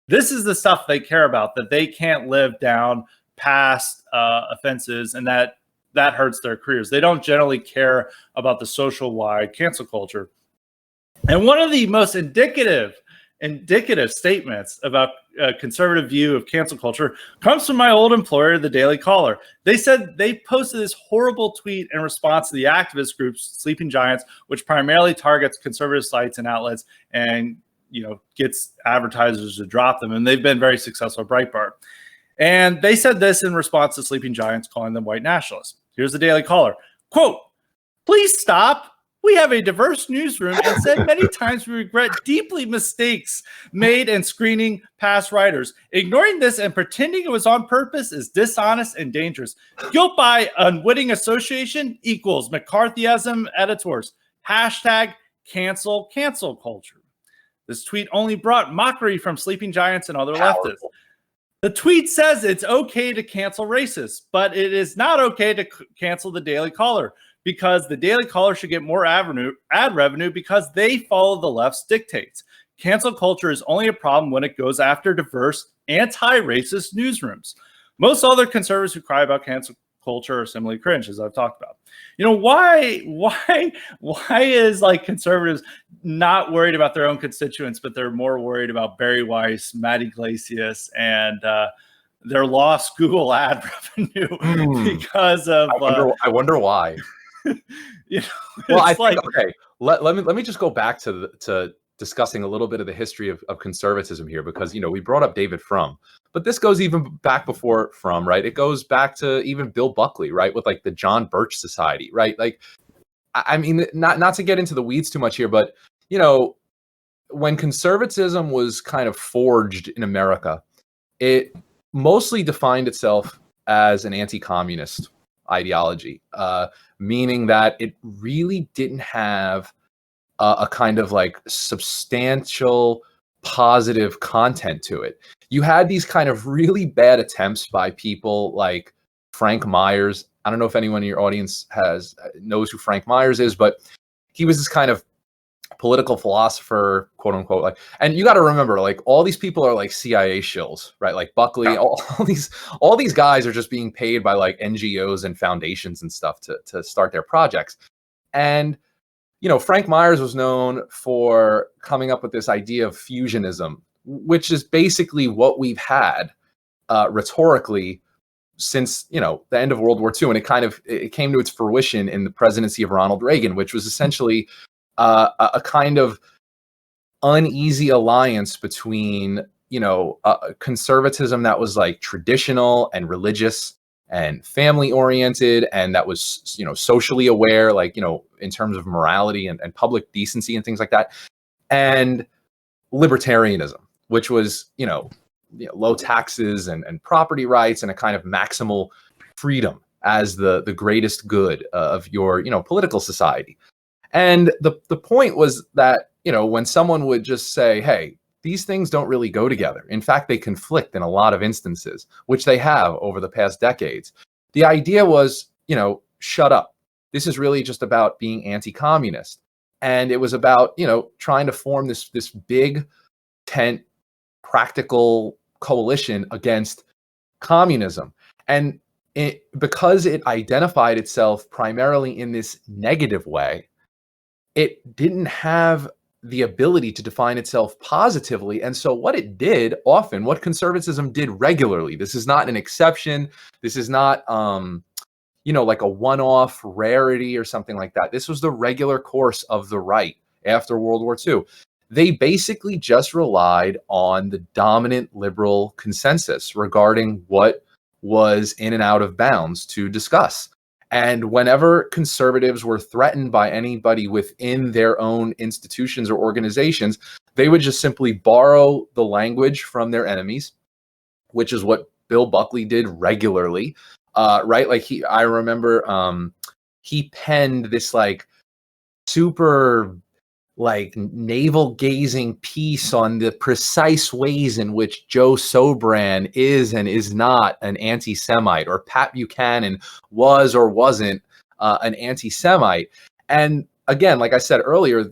This is the stuff they care about, that they can't live down past offenses, and that hurts their careers. They don't generally care about the social-wide cancel culture. And one of the most indicative statements about a conservative view of cancel culture comes from my old employer, the Daily Caller. They said they posted this horrible tweet in response to the activist group Sleeping Giants, which primarily targets conservative sites and outlets and gets advertisers to drop them. And they've been very successful at Breitbart. And they said this in response to Sleeping Giants calling them white nationalists. Here's the Daily Caller. Quote, "Please stop. We have a diverse newsroom and said many times we regret deeply mistakes made in screening past writers. Ignoring this and pretending it was on purpose is dishonest and dangerous. Guilt by unwitting association equals McCarthyism editors. Hashtag cancel culture." This tweet only brought mockery from Sleeping Giants and other leftists. The tweet says it's okay to cancel racists, but it is not okay to cancel the Daily Caller, because the Daily Caller should get more ad revenue because they follow the left's dictates. Cancel culture is only a problem when it goes after diverse, anti-racist newsrooms. Most other conservatives who cry about cancel culture are similarly cringe, as I've talked about. Why is like conservatives not worried about their own constituents, but they're more worried about Barry Weiss, Matt Iglesias, and their lost Google ad revenue because of I wonder why. Well, I think, okay, let me just go back to discussing a little bit of the history of conservatism here, because we brought up David Frum, but this goes even back before Frum, right? It goes back to even Bill Buckley, right, with like the John Birch Society, right? Like, I mean, not to get into the weeds too much here, but when conservatism was kind of forged in America, it mostly defined itself as an anti-communist ideology, meaning that it really didn't have a kind of like substantial positive content to it. You had these kind of really bad attempts by people like Frank Myers. I don't know if anyone in your audience knows who Frank Myers is, but he was this kind of political philosopher, quote unquote. Like, and you got to remember, like, all these people are like CIA shills, right? Like Buckley, all these guys are just being paid by like NGOs and foundations and stuff to start their projects. And Frank Myers was known for coming up with this idea of fusionism, which is basically what we've had rhetorically since the end of World War II, and it came to its fruition in the presidency of Ronald Reagan, which was essentially a kind of uneasy alliance between, conservatism that was like traditional and religious and family oriented, and that was, socially aware, like, in terms of morality and public decency and things like that, and libertarianism, which was, low taxes and property rights and a kind of maximal freedom as the greatest good of your, political society. And the point was that, when someone would just say, hey, these things don't really go together. In fact, they conflict in a lot of instances, which they have over the past decades. The idea was, shut up. This is really just about being anti-communist. And it was about, trying to form this big tent, practical coalition against communism. And because it identified itself primarily in this negative way, it didn't have the ability to define itself positively. And so what it did often, what conservatism did regularly, this is not an exception. This is not, like a one-off rarity or something like that. This was the regular course of the right after World War II. They basically just relied on the dominant liberal consensus regarding what was in and out of bounds to discuss. And whenever conservatives were threatened by anybody within their own institutions or organizations, they would just simply borrow the language from their enemies, which is what Bill Buckley did regularly, right? Like I remember he penned this like super like navel-gazing piece on the precise ways in which Joe Sobran is and is not an anti-Semite, or Pat Buchanan was or wasn't an anti-Semite. And again, like I said earlier,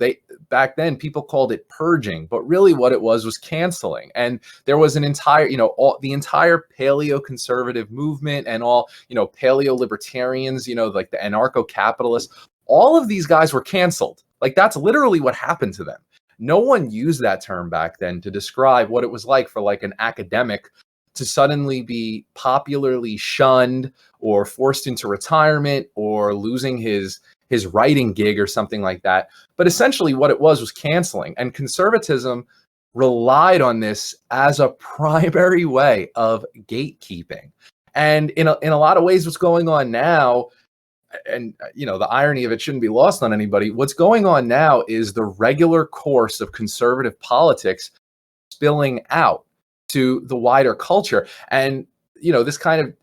back then people called it purging, but really what it was canceling. And there was an entire, the entire paleo-conservative movement and all, paleo-libertarians, like the anarcho-capitalists, all of these guys were canceled. Like that's literally what happened to them. No one used that term back then to describe what it was like for like an academic to suddenly be popularly shunned or forced into retirement or losing his writing gig or something like that. But essentially what it was canceling. And conservatism relied on this as a primary way of gatekeeping. And in a lot of ways, what's going on now, and the irony of it shouldn't be lost on anybody, what's going on now is the regular course of conservative politics spilling out to the wider culture. And this kind of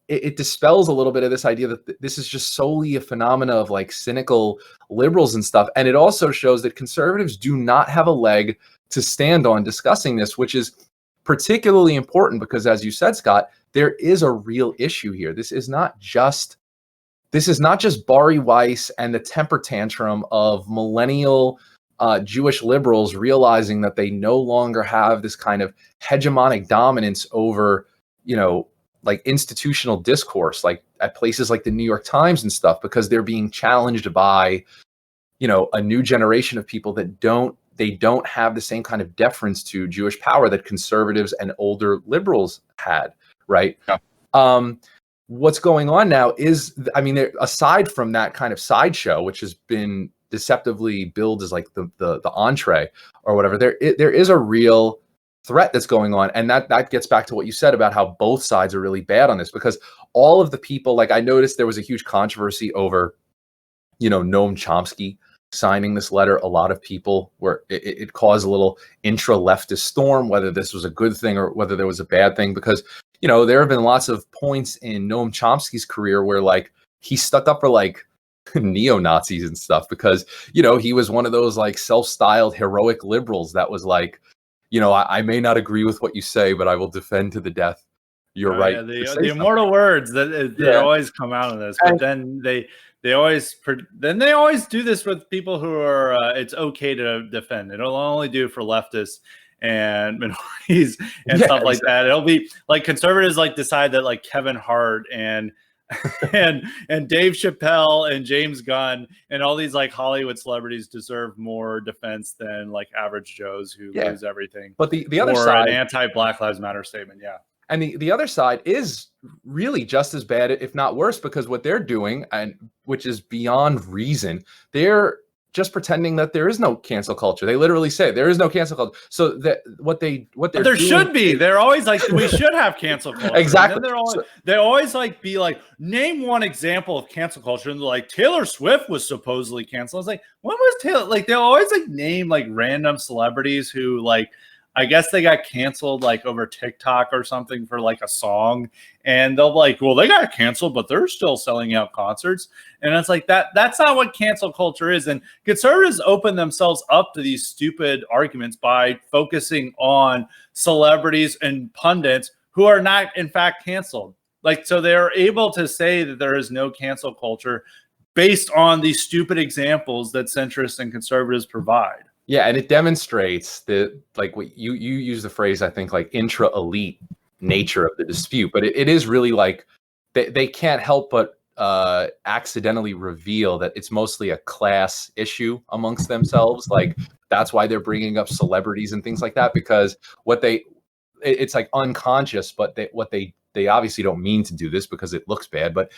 it dispels a little bit of this idea that this is just solely a phenomena of like cynical liberals and stuff. And it also shows that conservatives do not have a leg to stand on discussing this, which is particularly important because, as you said, Scott, there is a real issue here. This is not just Bari Weiss and the temper tantrum of millennial Jewish liberals realizing that they no longer have this kind of hegemonic dominance over, like institutional discourse, like at places like the New York Times and stuff, because they're being challenged by, a new generation of people that don't have the same kind of deference to Jewish power that conservatives and older liberals had, right? Yeah. What's going on now is, aside from that kind of sideshow, which has been deceptively billed as like the entree or whatever, there is a real threat that's going on. And that gets back to what you said about how both sides are really bad on this, because all of the people, like I noticed there was a huge controversy over, Noam Chomsky signing this letter. A lot of people it caused a little intra-leftist storm, whether this was a good thing or whether there was a bad thing, because there have been lots of points in Noam Chomsky's career where like he stuck up for like neo-Nazis and stuff because, he was one of those like self-styled heroic liberals that was like, I may not agree with what you say, but I will defend to the death your right. Yeah, the immortal words that always come out of this, but then they always do this with people who are it's okay to defend. It'll only do for leftists and minorities and stuff like that. It'll be like conservatives like decide that like Kevin Hart and Dave Chappelle and James Gunn and all these like Hollywood celebrities deserve more defense than like average Joes who lose everything. But the other side, an anti-Black Lives Matter statement, and the other side is really just as bad, if not worse, because what they're doing, and which is beyond reason, they're just pretending that there is no cancel culture. They literally say there is no cancel culture. So that what they're but there should be. They're always like, we should have cancel culture. Exactly. And then they always like be like, name one example of cancel culture. And they're like, Taylor Swift was supposedly canceled. I was like, when was Taylor? Like, they'll always like name like random celebrities who like, I guess they got canceled like over TikTok or something for like a song, and they'll be like, well, they got canceled, but they're still selling out concerts. And it's like that's not what cancel culture is. And conservatives open themselves up to these stupid arguments by focusing on celebrities and pundits who are not in fact canceled. Like, so they're able to say that there is no cancel culture based on these stupid examples that centrists and conservatives provide. Yeah, and it demonstrates the, like, what you use the phrase, I think, like intra-elite nature of the dispute, but it is really like they can't help but accidentally reveal that it's mostly a class issue amongst themselves. Like, that's why they're bringing up celebrities and things like that, because it's like unconscious, but they obviously don't mean to do this because it looks bad, but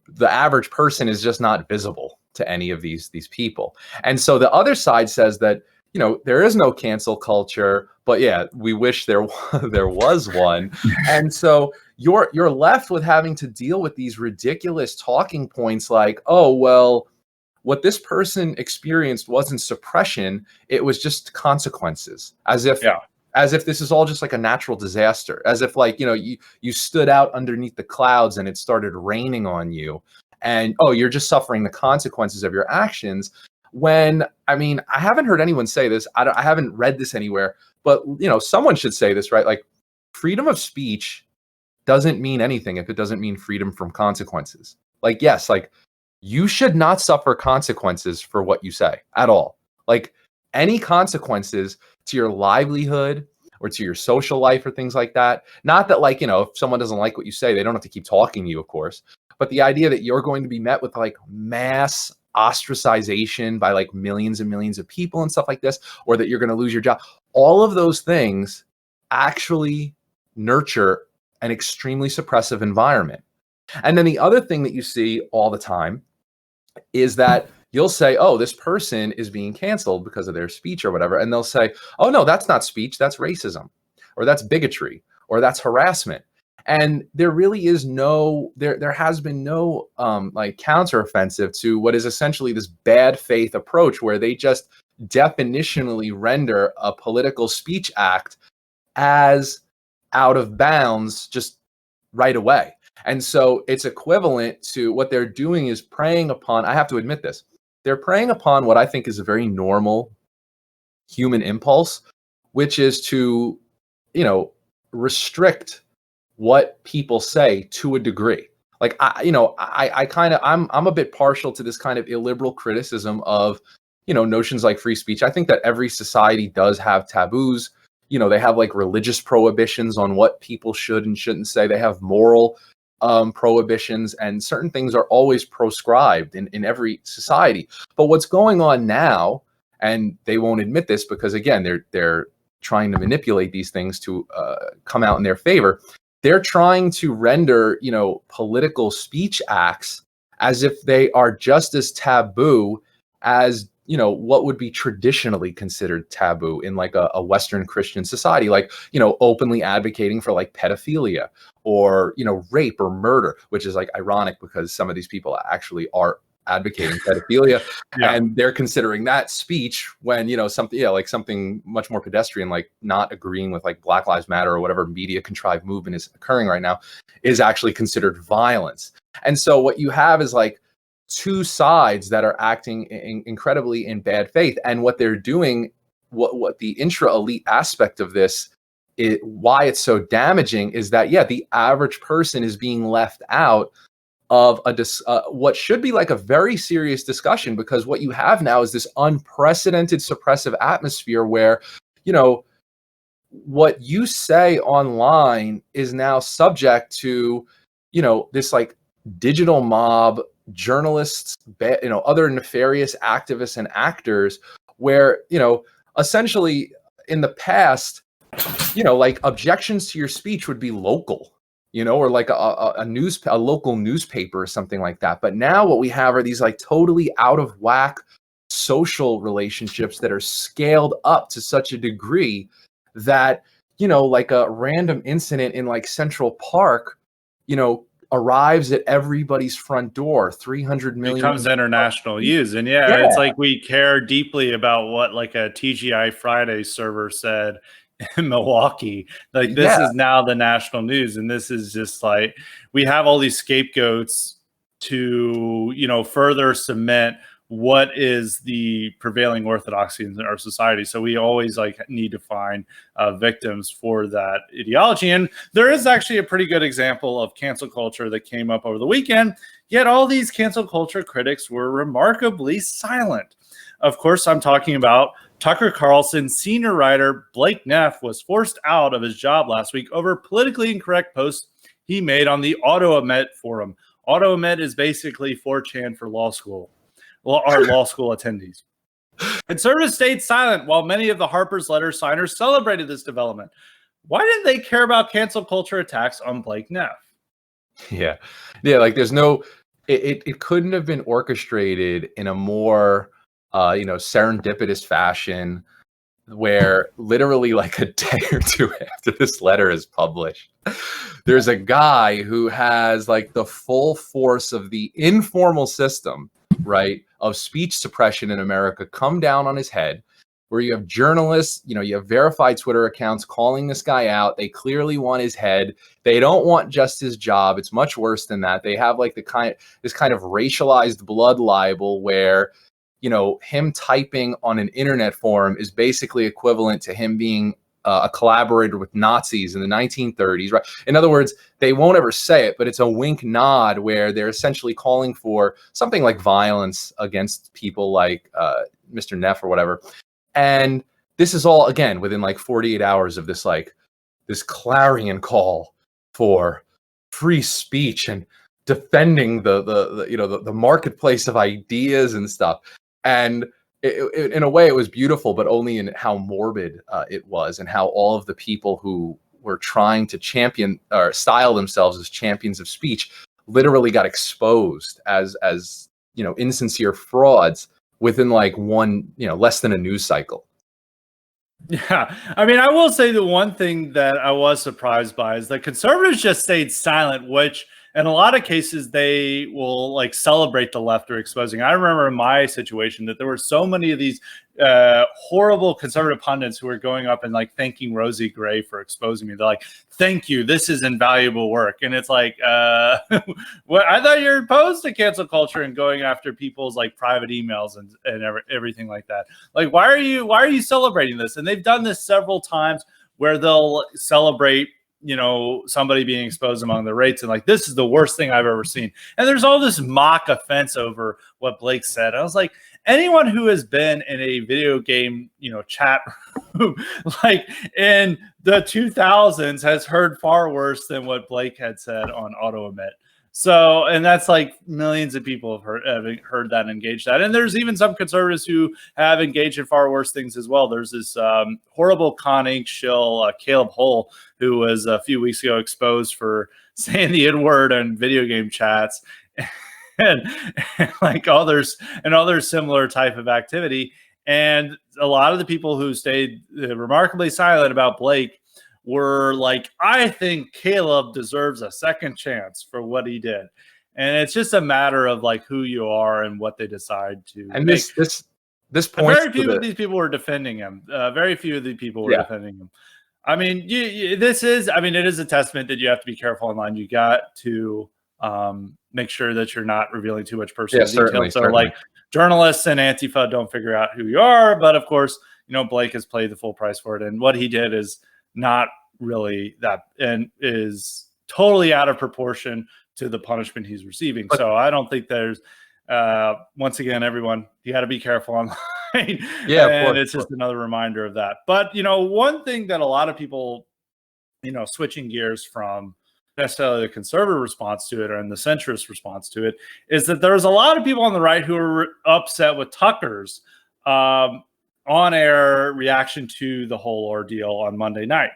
the average person is just not visible to any of these people. And so the other side says that, you know, there is no cancel culture, but yeah, we wish there was one. And so you're left with having to deal with these ridiculous talking points like, oh, well, what this person experienced wasn't suppression, it was just consequences, as if this is all just like a natural disaster, as if, like, you know, you stood out underneath the clouds and it started raining on you, and oh, you're just suffering the consequences of your actions. When, I mean, I haven't heard anyone say this. I haven't read this anywhere, but, you know, someone should say this, right? Like, freedom of speech doesn't mean anything if it doesn't mean freedom from consequences. Like, yes, like, you should not suffer consequences for what you say at all. Like, any consequences to your livelihood or to your social life or things like that. Not that, like, you know, if someone doesn't like what you say, they don't have to keep talking to you, of course. But the idea that you're going to be met with like mass ostracization by like millions and millions of people and stuff like this, or that you're going to lose your job, all of those things actually nurture an extremely suppressive environment. And then the other thing that you see all the time is that you'll say, oh, this person is being canceled because of their speech or whatever. And they'll say, oh, no, that's not speech. That's racism, or that's bigotry, or that's harassment. And there really is there has been no like counteroffensive to what is essentially this bad faith approach, where they just definitionally render a political speech act as out of bounds just right away. And so it's equivalent to what they're doing is preying upon, I have to admit this, they're preying upon what I think is a very normal human impulse, which is to, you know, restrict what people say to a degree. Like, I'm a bit partial to this kind of illiberal criticism of, you know, notions like free speech. I think that every society does have taboos. You know, they have like religious prohibitions on what people should and shouldn't say. They have moral prohibitions, and certain things are always proscribed in every society. But what's going on now, and they won't admit this because, again, they're trying to manipulate these things to come out in their favor. They're trying to render, you know, political speech acts as if they are just as taboo as, you know, what would be traditionally considered taboo in like a Western Christian society, like, you know, openly advocating for like pedophilia or, you know, rape or murder, which is like ironic because some of these people actually are advocating pedophilia, and they're considering that speech when, you know, something, like something much more pedestrian, like not agreeing with like Black Lives Matter or whatever media contrived movement is occurring right now, is actually considered violence. And so what you have is like two sides that are acting incredibly in bad faith. And what they're doing, what the intra-elite aspect of this, why it's so damaging, is that, the average person is being left out of what should be like a very serious discussion, because what you have now is this unprecedented suppressive atmosphere where, you know, what you say online is now subject to, you know, this like digital mob, journalists, you know, other nefarious activists and actors, where, you know, essentially in the past, you know, like objections to your speech would be local, you know, or like a local newspaper or something like that. But now what we have are these like totally out of whack social relationships that are scaled up to such a degree that, you know, like a random incident in like Central Park, you know, arrives at everybody's front door. 300 million becomes international use. And Yeah. it's like we care deeply about what like a TGI Friday server said in Milwaukee. Like this is now the national news, and this is just like we have all these scapegoats to, you know, further cement what is the prevailing orthodoxy in our society. So we always like need to find victims for that ideology. And there is actually a pretty good example of cancel culture that came up over the weekend. Yet all these cancel culture critics were remarkably silent. Of course, I'm talking about Tucker Carlson. Senior writer Blake Neff was forced out of his job last week over politically incorrect posts he made on the AutoEmet forum. AutoEmet is basically 4chan for law school. Our law school attendees. Conservatives stayed silent while many of the Harper's letter signers celebrated this development. Why didn't they care about cancel culture attacks on Blake Neff? Yeah. Like there's no, it couldn't have been orchestrated in a more, you know, serendipitous fashion where literally like a day or two after this letter is published, there's a guy who has like the full force of the informal system, right, of speech suppression in America come down on his head, where you have journalists, you know, you have verified Twitter accounts calling this guy out. They clearly want his head. They don't want just his job. It's much worse than that. They have like this kind of racialized blood libel where, you know, him typing on an internet forum is basically equivalent to him being a collaborator with Nazis in the 1930s, right? In other words, they won't ever say it, but it's a wink nod where they're essentially calling for something like violence against people like Mr. Neff or whatever. And this is all, again, within like 48 hours of this, like this clarion call for free speech and defending the you know, the marketplace of ideas and stuff. And in a way, it was beautiful, but only in how morbid it was, and how all of the people who were trying to champion or style themselves as champions of speech literally got exposed as you know, insincere frauds within like one, you know, less than a news cycle. Yeah, I mean, I will say the one thing that I was surprised by is that conservatives just stayed silent, which in a lot of cases they will like celebrate the left or exposing. I remember in my situation that there were so many of these horrible conservative pundits who were going up and like thanking Rosie Gray for exposing me. They're like, "Thank you, this is invaluable work." And it's like, well, I thought you were opposed to cancel culture and going after people's like private emails and everything like that. Like, why are you celebrating this? And they've done this several times where they'll celebrate, you know, somebody being exposed among the rates and like, this is the worst thing I've ever seen. And there's all this mock offense over what Blake said. I was like, anyone who has been in a video game, you know, chat room like in the 2000s has heard far worse than what Blake had said on AutoEmet. So, and that's like millions of people have heard that and engaged that. And there's even some conservatives who have engaged in far worse things as well. There's this horrible Con Inc. shill, Caleb Hull, who was a few weeks ago exposed for saying the N-word on video game chats and like others similar type of activity. And a lot of the people who stayed remarkably silent about Blake were like, I think Caleb deserves a second chance for what he did. And it's just a matter of like who you are and what they decide to and make. This point, very few of these people were defending him. Very few of the people were defending him. I mean, it is a testament that you have to be careful online. You got to make sure that you're not revealing too much personal detail. So like journalists and Antifa don't figure out who you are. But of course, you know, Blake has paid the full price for it. And what he did is not really that, and is totally out of proportion to the punishment he's receiving. So I don't think there's once again, everyone, you got to be careful online. And it's just another reminder of that. But you know, one thing that a lot of people, you know, switching gears from necessarily the conservative response to it or in the centrist response to it, is that there's a lot of people on the right who are upset with Tucker's on-air reaction to the whole ordeal on Monday night.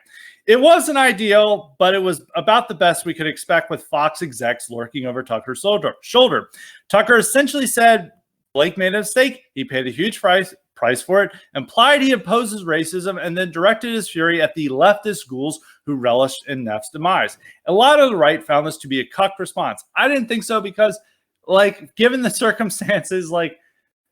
It wasn't ideal, but it was about the best we could expect with Fox execs lurking over Tucker's shoulder. Tucker essentially said Blake made a mistake. He paid a huge price for it, implied he opposes racism, and then directed his fury at the leftist ghouls who relished in Neff's demise. A lot of the right found this to be a cuck response. I didn't think so because, like, given the circumstances, like,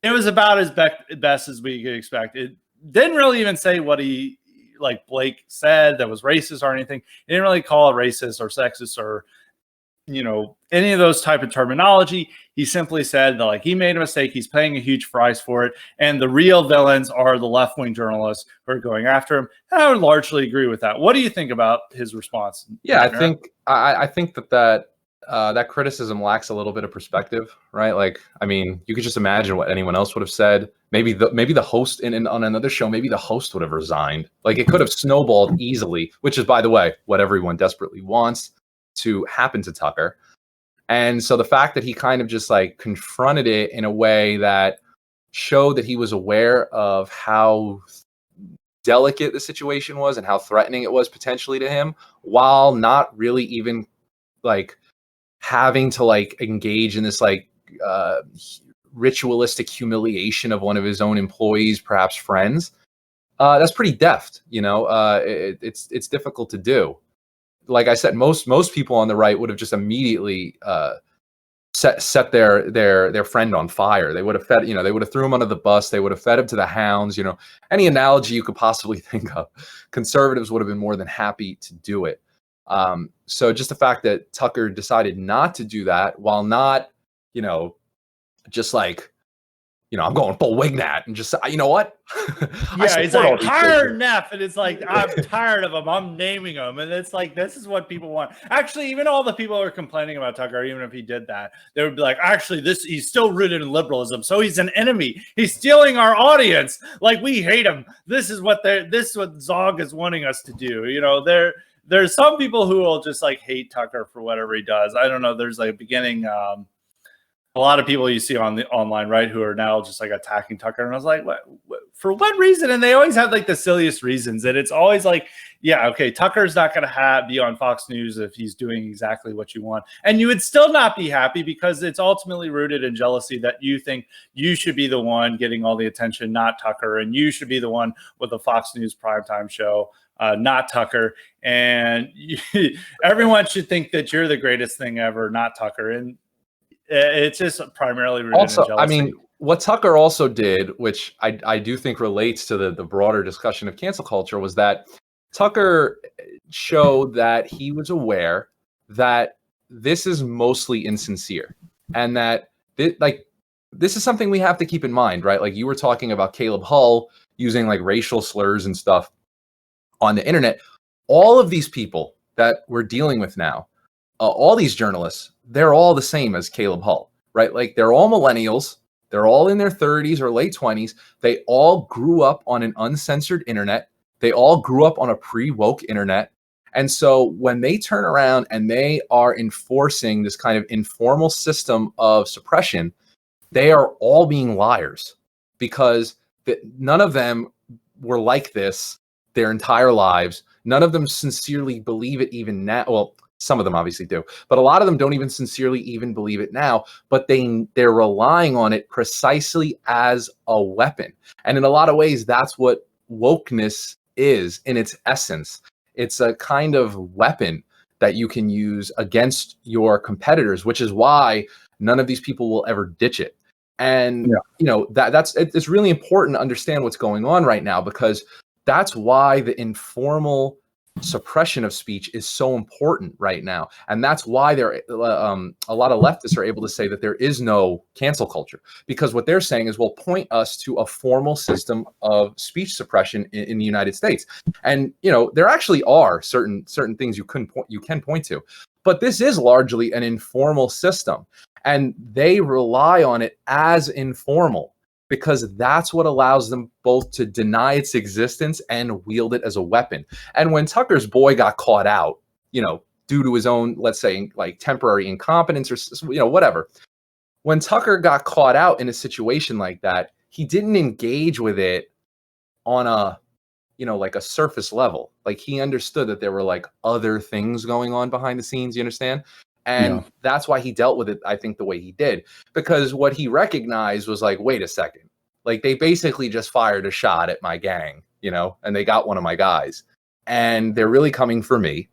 it was about as best as we could expect. It didn't really even say what he, like, Blake said that was racist or anything. He didn't really call it racist or sexist or, you know, any of those type of terminology. He simply said that, like, he made a mistake. He's paying a huge price for it. And the real villains are the left-wing journalists who are going after him. And I would largely agree with that. What do you think about his response? Yeah, I think that criticism lacks a little bit of perspective, right? Like, I mean, you could just imagine what anyone else would have said. Maybe the host on another show, maybe the host would have resigned. Like, it could have snowballed easily, which is, by the way, what everyone desperately wants to happen to Tucker. And so the fact that he kind of just like confronted it in a way that showed that he was aware of how delicate the situation was and how threatening it was potentially to him, while not really even like having to like engage in this like ritualistic humiliation of one of his own employees, perhaps friends. That's pretty deft, you know. It's difficult to do. Like I said, most people on the right would have just immediately set their friend on fire. They would have fed, you know, they would have threw him under the bus. They would have fed him to the hounds. You know, any analogy you could possibly think of. Conservatives would have been more than happy to do it. So just the fact that Tucker decided not to do that, while not, you know, just like, you know, I'm going full Wignat and just, you know what? Yeah, he's like, hire Neff. And it's like, I'm tired of him. I'm naming him. And it's like, this is what people want. Actually, even all the people who are complaining about Tucker, even if he did that, they would be like, actually, he's still rooted in liberalism. So he's an enemy. He's stealing our audience. Like, we hate him. This is what Zog is wanting us to do. You know, there's some people who will just like hate Tucker for whatever he does. I don't know. There's like beginning, a lot of people you see on the online, right, who are now just like attacking Tucker. And I was like, what, for what reason? And they always have like the silliest reasons. And it's always like, yeah, okay, Tucker's not going to be on Fox News if he's doing exactly what you want. And you would still not be happy because it's ultimately rooted in jealousy that you think you should be the one getting all the attention, not Tucker. And you should be the one with the Fox News primetime show, not Tucker. And everyone should think that you're the greatest thing ever, not Tucker. And it's just primarily rooted in jealousy. I mean, what Tucker also did, which I do think relates to the broader discussion of cancel culture, was that Tucker showed that he was aware that this is mostly insincere, and that this is something we have to keep in mind, right? Like, you were talking about Caleb Hull using like racial slurs and stuff on the internet. All of these people that we're dealing with now, all these journalists, they're all the same as Caleb Hull, right? Like, they're all millennials. They're all in their 30s or late 20s. They all grew up on an uncensored internet. They all grew up on a pre-woke internet. And so when they turn around and they are enforcing this kind of informal system of suppression, they are all being liars, because none of them were like this their entire lives. None of them sincerely believe it even now. Well, some of them obviously do, but a lot of them don't even sincerely even believe it now, but they're relying on it precisely as a weapon. And in a lot of ways, that's what wokeness is in its essence. It's a kind of weapon that you can use against your competitors, which is why none of these people will ever ditch it. And you know, it's really important to understand what's going on right now, because that's why the informal suppression of speech is so important right now. And that's why a lot of leftists are able to say that there is no cancel culture, because what they're saying is, well, point us to a formal system of speech suppression in the United States. And, you know, there actually are certain things you can point to, but this is largely an informal system, and they rely on it as informal, because that's what allows them both to deny its existence and wield it as a weapon. And when Tucker's boy got caught out, you know, due to his own, let's say, like temporary incompetence or, you know, whatever, when Tucker got caught out in a situation like that, he didn't engage with it on a, you know, like a surface level. Like, he understood that there were like other things going on behind the scenes, you understand? And that's why he dealt with it, I think, the way he did, because what he recognized was like, wait a second, like they basically just fired a shot at my gang, you know, and they got one of my guys and they're really coming for me.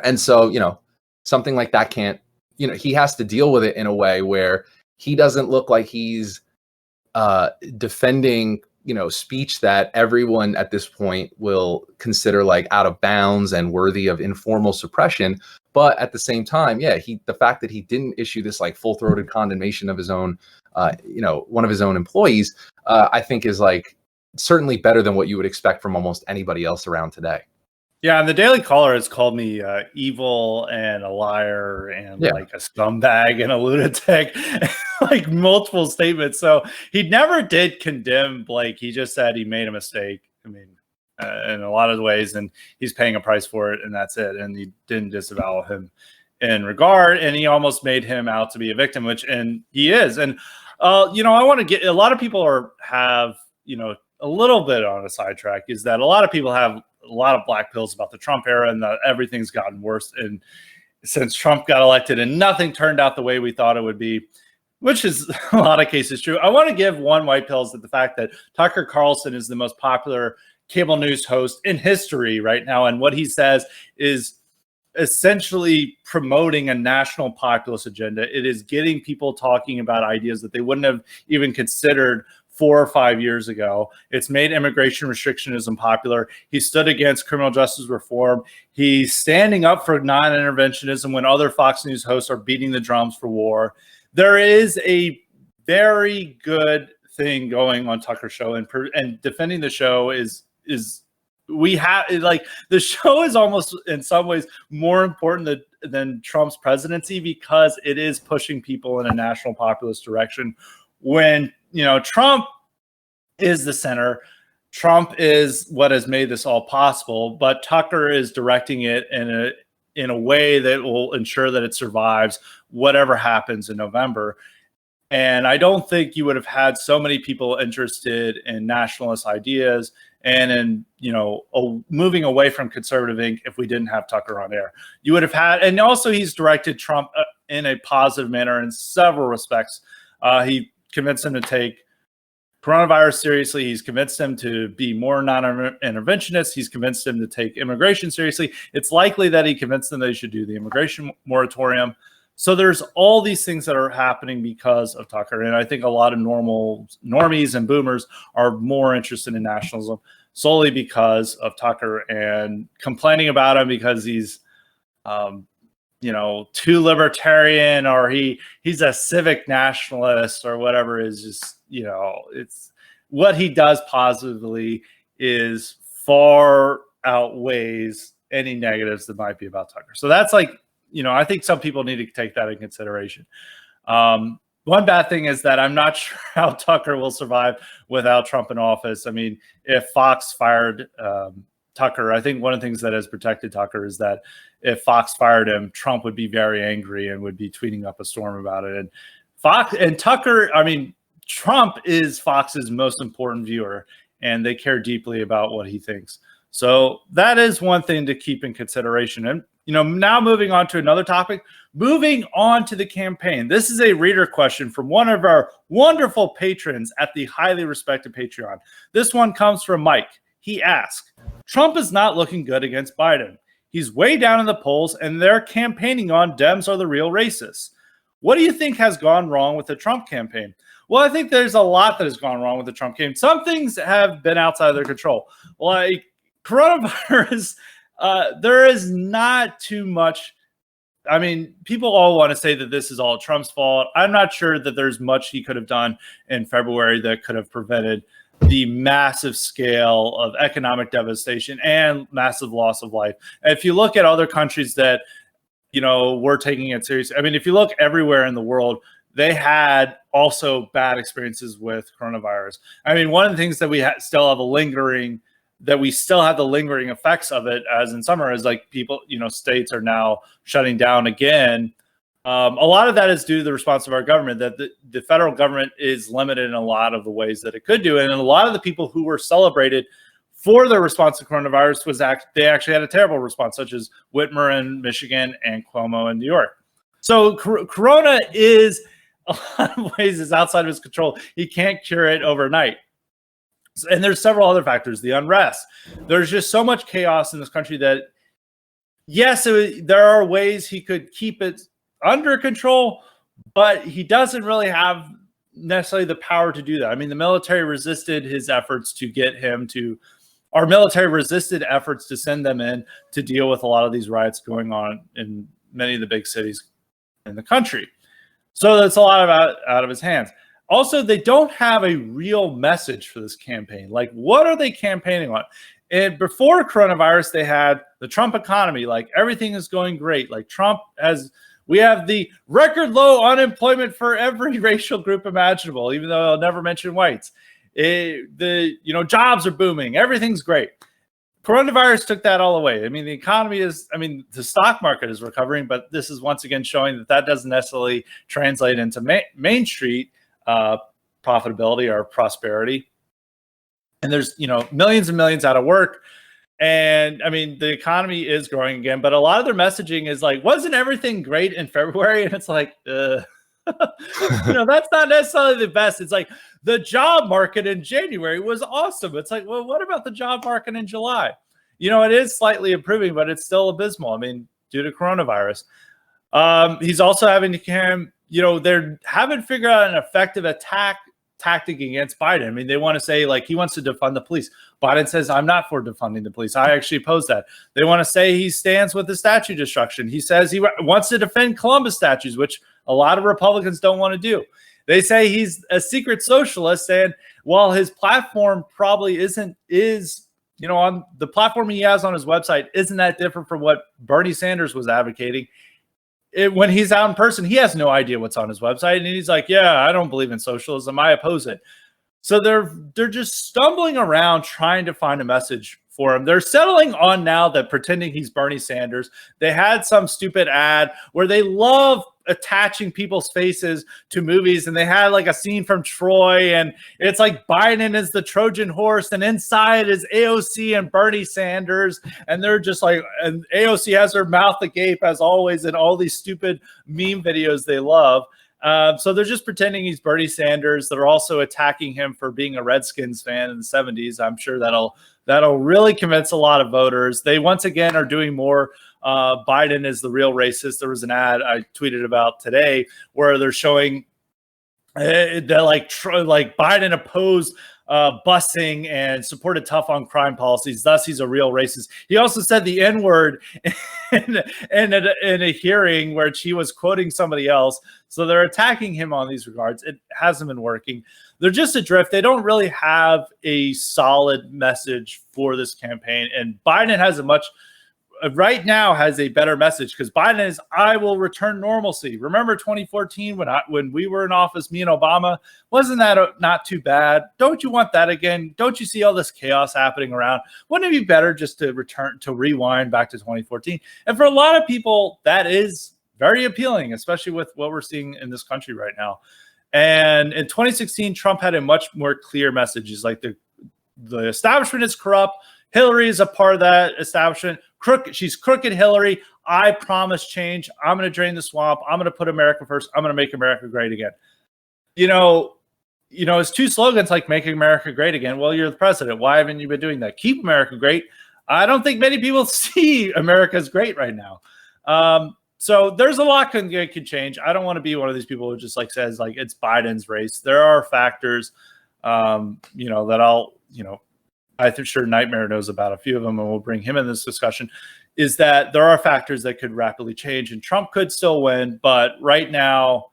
And so, you know, something like that can't, you know, he has to deal with it in a way where he doesn't look like he's defending, you know, speech that everyone at this point will consider like out of bounds and worthy of informal suppression. But at the same time, yeah, the fact that he didn't issue this like full-throated condemnation of his own, you know, one of his own employees, I think is like certainly better than what you would expect from almost anybody else around today. Yeah, and the Daily Caller has called me evil and a liar and like a scumbag and a lunatic, like multiple statements. So he never did condemn Blake. He just said he made a mistake. I mean, in a lot of ways, and he's paying a price for it, and that's it. And he didn't disavow him in regard, and he almost made him out to be a victim, and he is. And you know, I want to get a lot of people have, you know, a little bit on a sidetrack is that a lot of people have a lot of black pills about the Trump era and that everything's gotten worse. And since Trump got elected and nothing turned out the way we thought it would be, which is a lot of cases true. I want to give one white pill that the fact that Tucker Carlson is the most popular cable news host in history right now. And what he says is essentially promoting a national populist agenda. It is getting people talking about ideas that they wouldn't have even considered 4 or 5 years ago. It's made immigration restrictionism popular. He stood against criminal justice reform. He's standing up for non-interventionism when other Fox News hosts are beating the drums for war. There is a very good thing going on Tucker's show, and defending the show is we have like the show is almost in some ways more important than Trump's presidency because it is pushing people in a national populist direction. When you know Trump is the center, Trump is what has made this all possible, but Tucker is directing it in a way that will ensure that it survives whatever happens in November. And I don't think you would have had so many people interested in nationalist ideas and in, you know, moving away from conservative ink if we didn't have Tucker on air. You would have had, and also he's directed Trump in a positive manner in several respects. He convinced him to take coronavirus seriously. He's convinced him to be more non-interventionist. He's convinced him to take immigration seriously. It's likely that he convinced them they should do the immigration moratorium. So there's all these things that are happening because of Tucker. And I think a lot of normies and boomers are more interested in nationalism solely because of Tucker, and complaining about him because he's, you know, too libertarian or he's a civic nationalist or whatever is just, you know, it's what he does positively is far outweighs any negatives that might be about Tucker. So that's like, you know, I think some people need to take that in consideration. One bad thing is that I'm not sure how Tucker will survive without Trump in office. I mean, if Fox fired Tucker, I think one of the things that has protected Tucker is that if Fox fired him, Trump would be very angry and would be tweeting up a storm about it. And Fox and Tucker, I mean, Trump is Fox's most important viewer, and they care deeply about what he thinks. So that is one thing to keep in consideration. And, you know, now moving on to another topic, moving on to the campaign. This is a reader question from one of our wonderful patrons at the highly respected Patreon. This one comes from Mike. He asks, Trump is not looking good against Biden. He's way down in the polls, and they're campaigning on Dems are the real racists. What do you think has gone wrong with the Trump campaign? Well, I think there's a lot that has gone wrong with the Trump campaign. Some things have been outside of their control. Like coronavirus, there is not too much. I mean, people all want to say that this is all Trump's fault. I'm not sure that there's much he could have done in February that could have prevented the massive scale of economic devastation and massive loss of life. If you look at other countries that, you know, were taking it seriously, I mean, if you look everywhere in the world, they had also bad experiences with coronavirus. I mean, one of the things that we still have the lingering effects of it, as in summer, is like people, you know, states are now shutting down again. A lot of that is due to the response of our government, that the federal government is limited in a lot of the ways that it could do. And a lot of the people who were celebrated for their response to coronavirus they actually had a terrible response, such as Whitmer in Michigan and Cuomo in New York. So Corona is a lot of ways is outside of his control. He can't cure it overnight. And there's several other factors, the unrest. There's just so much chaos in this country that, yes, there are ways he could keep it under control, but he doesn't really have necessarily the power to do that. I mean, the military resisted his efforts to get him to, our military resisted efforts to send them in to deal with a lot of these riots going on in many of the big cities in the country. So that's a lot out of his hands. Also, they don't have a real message for this campaign. Like, what are they campaigning on? And before coronavirus, they had the Trump economy, like everything is going great. Like we have the record low unemployment for every racial group imaginable, even though I'll never mention whites. Jobs are booming. Everything's great. Coronavirus took that all away. I mean, the stock market is recovering, but this is once again showing that doesn't necessarily translate into Main Street profitability or prosperity. And there's, millions and millions out of work. And I mean, the economy is growing again, but a lot of their messaging is like, wasn't everything great in February? And it's like, that's not necessarily the best. It's like the job market in January was awesome. It's like, well, what about the job market in July? It is slightly improving, but it's still abysmal. I mean, due to coronavirus. He's also having to they haven't figured out an effective tactic against Biden. I mean, they want to say like he wants to defund the police. Biden says, I'm not for defunding the police. I actually oppose that. They want to say he stands with the statue destruction. He says he wants to defend Columbus statues, which a lot of Republicans don't want to do. They say he's a secret socialist, and while his platform probably on the platform he has on his website isn't that different from what Bernie Sanders was advocating. When he's out in person, he has no idea what's on his website. And he's like, yeah, I don't believe in socialism. I oppose it. So they're just stumbling around trying to find a message for him. They're settling on now that pretending he's Bernie Sanders. They had some stupid ad where they love attaching people's faces to movies, and they had like a scene from Troy, and it's like Biden is the Trojan horse, and inside is AOC and Bernie Sanders, and they're just like, and AOC has her mouth agape as always in all these stupid meme videos they love. So they're just pretending he's Bernie Sanders. They're also attacking him for being a Redskins fan in the 70s. I'm sure that'll really convince a lot of voters. They once again are doing more. Biden is the real racist. There was an ad I tweeted about today where they're showing that like Biden opposed busing and supported tough on crime policies. Thus, he's a real racist. He also said the N-word in a hearing where she was quoting somebody else. So they're attacking him on these regards. It hasn't been working. They're just adrift. They don't really have a solid message for this campaign. And Biden has right now has a better message because Biden is, I will return normalcy. Remember 2014 when we were in office, me and Obama, wasn't that not too bad? Don't you want that again? Don't you see all this chaos happening around? Wouldn't it be better just to rewind back to 2014? And for a lot of people, that is very appealing, especially with what we're seeing in this country right now. And in 2016, Trump had a much more clear message. He's like, the establishment is corrupt. Hillary is a part of that establishment. She's crooked Hillary. I promise change. I'm going to drain the swamp. I'm going to put America first. I'm going to make America great again. His two slogans like making America great again. Well, you're the president. Why haven't you been doing that? Keep America great. I don't think many people see America's great right now. So there's a lot that could change. I don't want to be one of these people who just like says like it's Biden's race. There are factors, that I'm sure Nightmare knows about a few of them, and we'll bring him in this discussion, is that there are factors that could rapidly change, and Trump could still win, but right now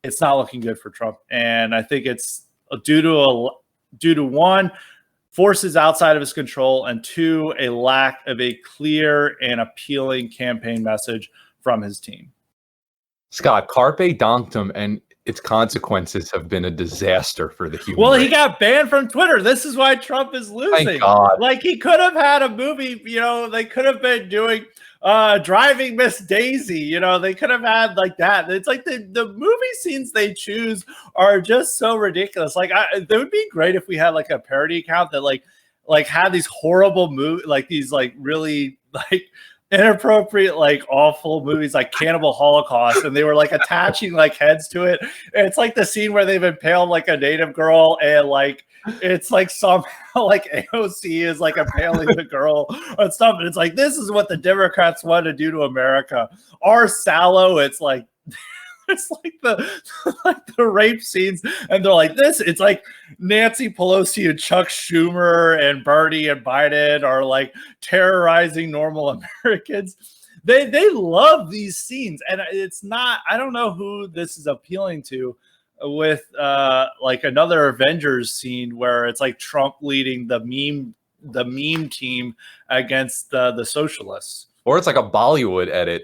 it's not looking good for Trump. And I think it's due to one, forces outside of his control, and two, a lack of a clear and appealing campaign message from his team. Scott, carpe donktum and its consequences have been a disaster for the human race. He got banned from Twitter. This is why Trump is losing. Thank God. Like, he could have had a movie, they could have been doing Driving Miss Daisy, they could have had like that. It's like the movie scenes they choose are just so ridiculous. Like, it would be great if we had like a parody account that like had these horrible movies, like these like really like inappropriate, like awful movies like Cannibal Holocaust, and they were like attaching like heads to it. And it's like the scene where they've impaled like a native girl, and like it's like somehow like AOC is like impaling the girl and stuff. And it's like, this is what the Democrats want to do to America. Our Sallow, it's like it's like the rape scenes, and they're like this. It's like Nancy Pelosi and Chuck Schumer and Bernie and Biden are like terrorizing normal Americans. They love these scenes, and it's not. I don't know who this is appealing to, with like another Avengers scene where it's like Trump leading the meme team against the socialists. Or it's like a Bollywood edit.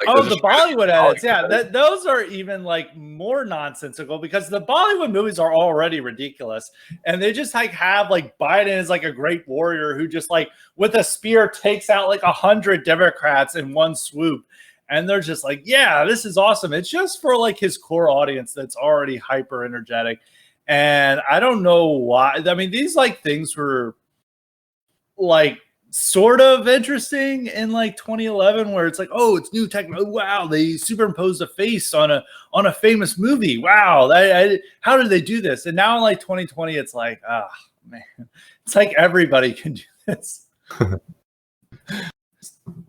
Like the Bollywood edits. Yeah, those are even like more nonsensical because the Bollywood movies are already ridiculous. And they just like have like Biden is like a great warrior who just like with a spear takes out like 100 Democrats in one swoop. And they're just like, yeah, this is awesome. It's just for like his core audience that's already hyper energetic. And I don't know why. I mean, these like things were like sort of interesting in like 2011, where it's like, oh, it's new tech. Oh, wow, they superimposed a face on a famous movie. Wow, how did they do this? And now in like 2020, it's like, oh man, it's like everybody can do this.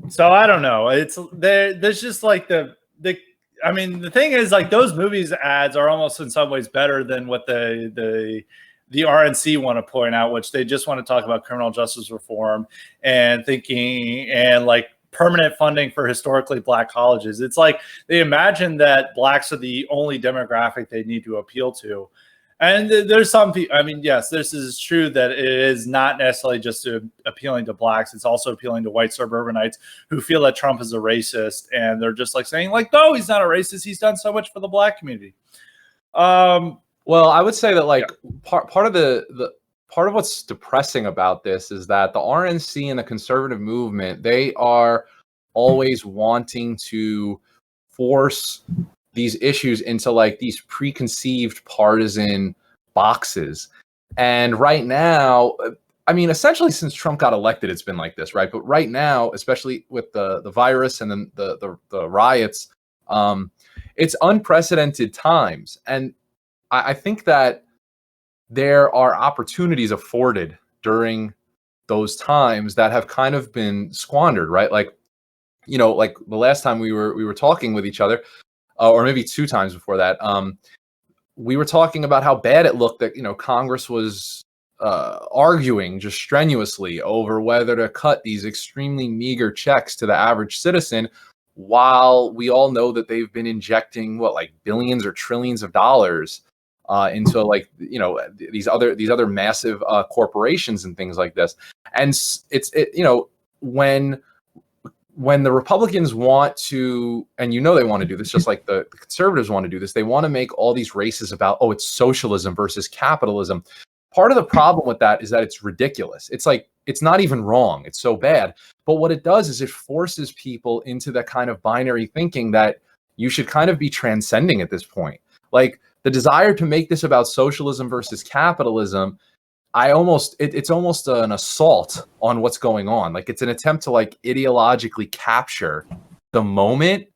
So I don't know. It's there's just like the. I mean, the thing is, like those movies ads are almost in some ways better than what the RNC want to point out, which they just want to talk about criminal justice reform and thinking and like permanent funding for historically Black colleges. It's like they imagine that Blacks are the only demographic they need to appeal to. And there's some people, I mean, yes, this is true that it is not necessarily just appealing to Blacks. It's also appealing to white suburbanites who feel that Trump is a racist. And they're just like saying like, no, he's not a racist. He's done so much for the Black community. Well, I would say that like part of what's depressing about this is that the RNC and the conservative movement, they are always wanting to force these issues into like these preconceived partisan boxes. And right now, I mean, essentially since Trump got elected, it's been like this, right? But right now, especially with the virus and then the riots, it's unprecedented times. And I think that there are opportunities afforded during those times that have kind of been squandered, right? Like, you know, like the last time we were talking with each other, or maybe two times before that, we were talking about how bad it looked that, you know, Congress was arguing just strenuously over whether to cut these extremely meager checks to the average citizen, while we all know that they've been injecting like billions or trillions of dollars into like, you know, these other massive corporations and things like this. And it's you know, when the Republicans want to, and you know they want to do this, just like the conservatives want to do this, they want to make all these races about, oh, it's socialism versus capitalism. Part of the problem with that is that it's ridiculous. It's like, it's not even wrong. It's so bad. But what it does is it forces people into that kind of binary thinking that you should kind of be transcending at this point. Like the desire to make this about socialism versus capitalism, it's almost an assault on what's going on. Like it's an attempt to like ideologically capture the moment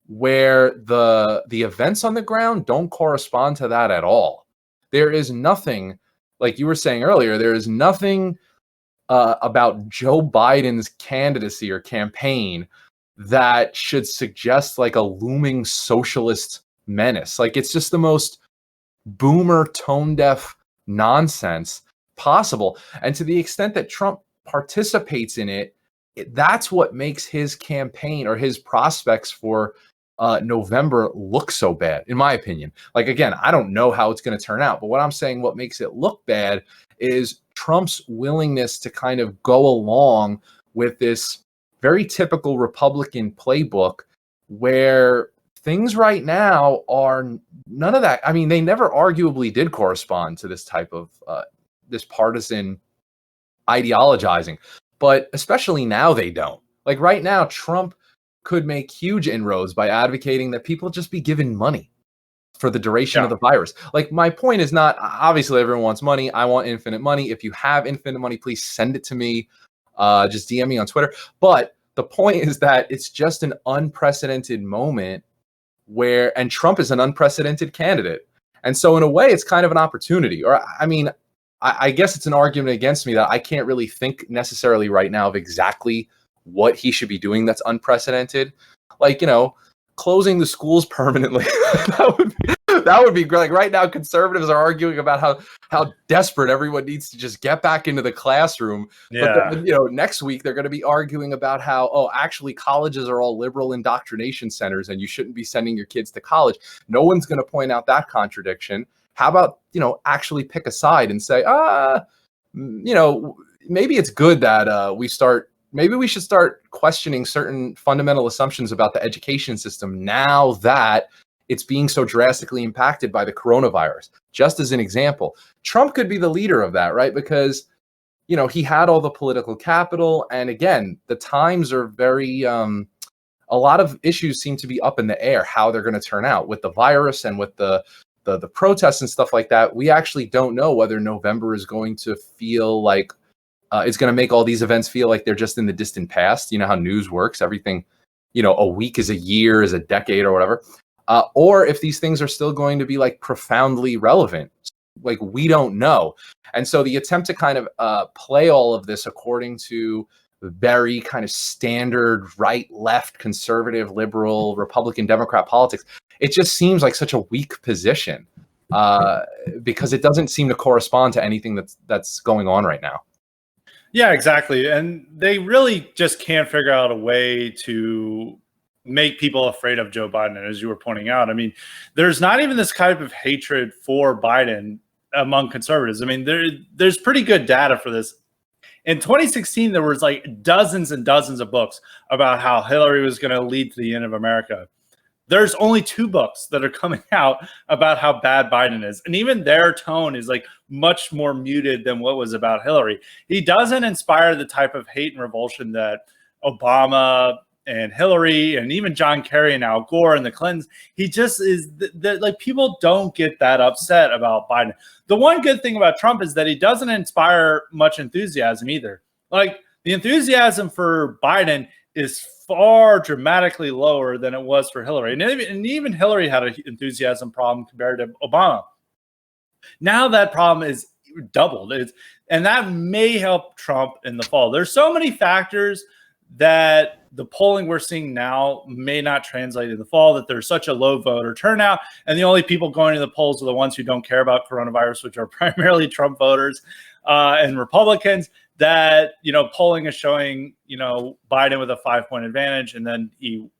where the events on the ground don't correspond to that at all. There is nothing, like you were saying earlier, there is nothing about Joe Biden's candidacy or campaign that should suggest like a looming socialist menace. Like it's just the most boomer, tone deaf nonsense possible. And to the extent that Trump participates in it, that's what makes his campaign or his prospects for November look so bad, in my opinion. Like, again, I don't know how it's going to turn out, but what I'm saying, what makes it look bad is Trump's willingness to kind of go along with this very typical Republican playbook where things right now are none of that. I mean, they never arguably did correspond to this type of this partisan ideologizing, but especially now they don't. Like right now, Trump could make huge inroads by advocating that people just be given money for the duration of the virus. Like my point is not, obviously everyone wants money. I want infinite money. If you have infinite money, please send it to me. Just DM me on Twitter. But The point is that it's just an unprecedented moment and Trump is an unprecedented candidate. And so in a way, it's kind of an opportunity. Or, I mean, I guess it's an argument against me that I can't really think necessarily right now of exactly what he should be doing that's unprecedented. Like, closing the schools permanently. that would be great. Like right now, conservatives are arguing about how desperate everyone needs to just get back into the classroom. Yeah. But then, next week they're going to be arguing about how, actually colleges are all liberal indoctrination centers and you shouldn't be sending your kids to college. No one's going to point out that contradiction. How about, actually pick a side and say, maybe it's good that maybe we should start questioning certain fundamental assumptions about the education system now that it's being so drastically impacted by the coronavirus. Just as an example, Trump could be the leader of that, right? Because, he had all the political capital. And again, the times are very, a lot of issues seem to be up in the air, how they're going to turn out with the virus and with the protests and stuff like that. We actually don't know whether November is going to feel like, it's going to make all these events feel like they're just in the distant past. You know how news works. Everything, a week is a year, is a decade or whatever. Or if these things are still going to be like profoundly relevant. Like we don't know. And so the attempt to kind of play all of this according to very kind of standard right, left, conservative, liberal, Republican, Democrat politics, it just seems like such a weak position because it doesn't seem to correspond to anything that's going on right now. Yeah, exactly. And they really just can't figure out a way to make people afraid of Joe Biden, as you were pointing out. I mean, there's not even this kind of hatred for Biden among conservatives. I mean, there's pretty good data for this. In 2016, there was like dozens and dozens of books about how Hillary was going to lead to the end of America. There's only 2 books that are coming out about how bad Biden is. And even their tone is like much more muted than what was about Hillary. He doesn't inspire the type of hate and revulsion that Obama and Hillary and even John Kerry and Al Gore and the Clintons. He just is like, people don't get that upset about Biden. The one good thing about Trump is that he doesn't inspire much enthusiasm either. Like the enthusiasm for Biden is far dramatically lower than it was for Hillary. And even Hillary had an enthusiasm problem compared to Obama. Now that problem is doubled. And that may help Trump in the fall. There's so many factors that the polling we're seeing now may not translate in the fall, that there's such a low voter turnout. And the only people going to the polls are the ones who don't care about coronavirus, which are primarily Trump voters and Republicans, that, polling is showing, Biden with a 5-point advantage. And then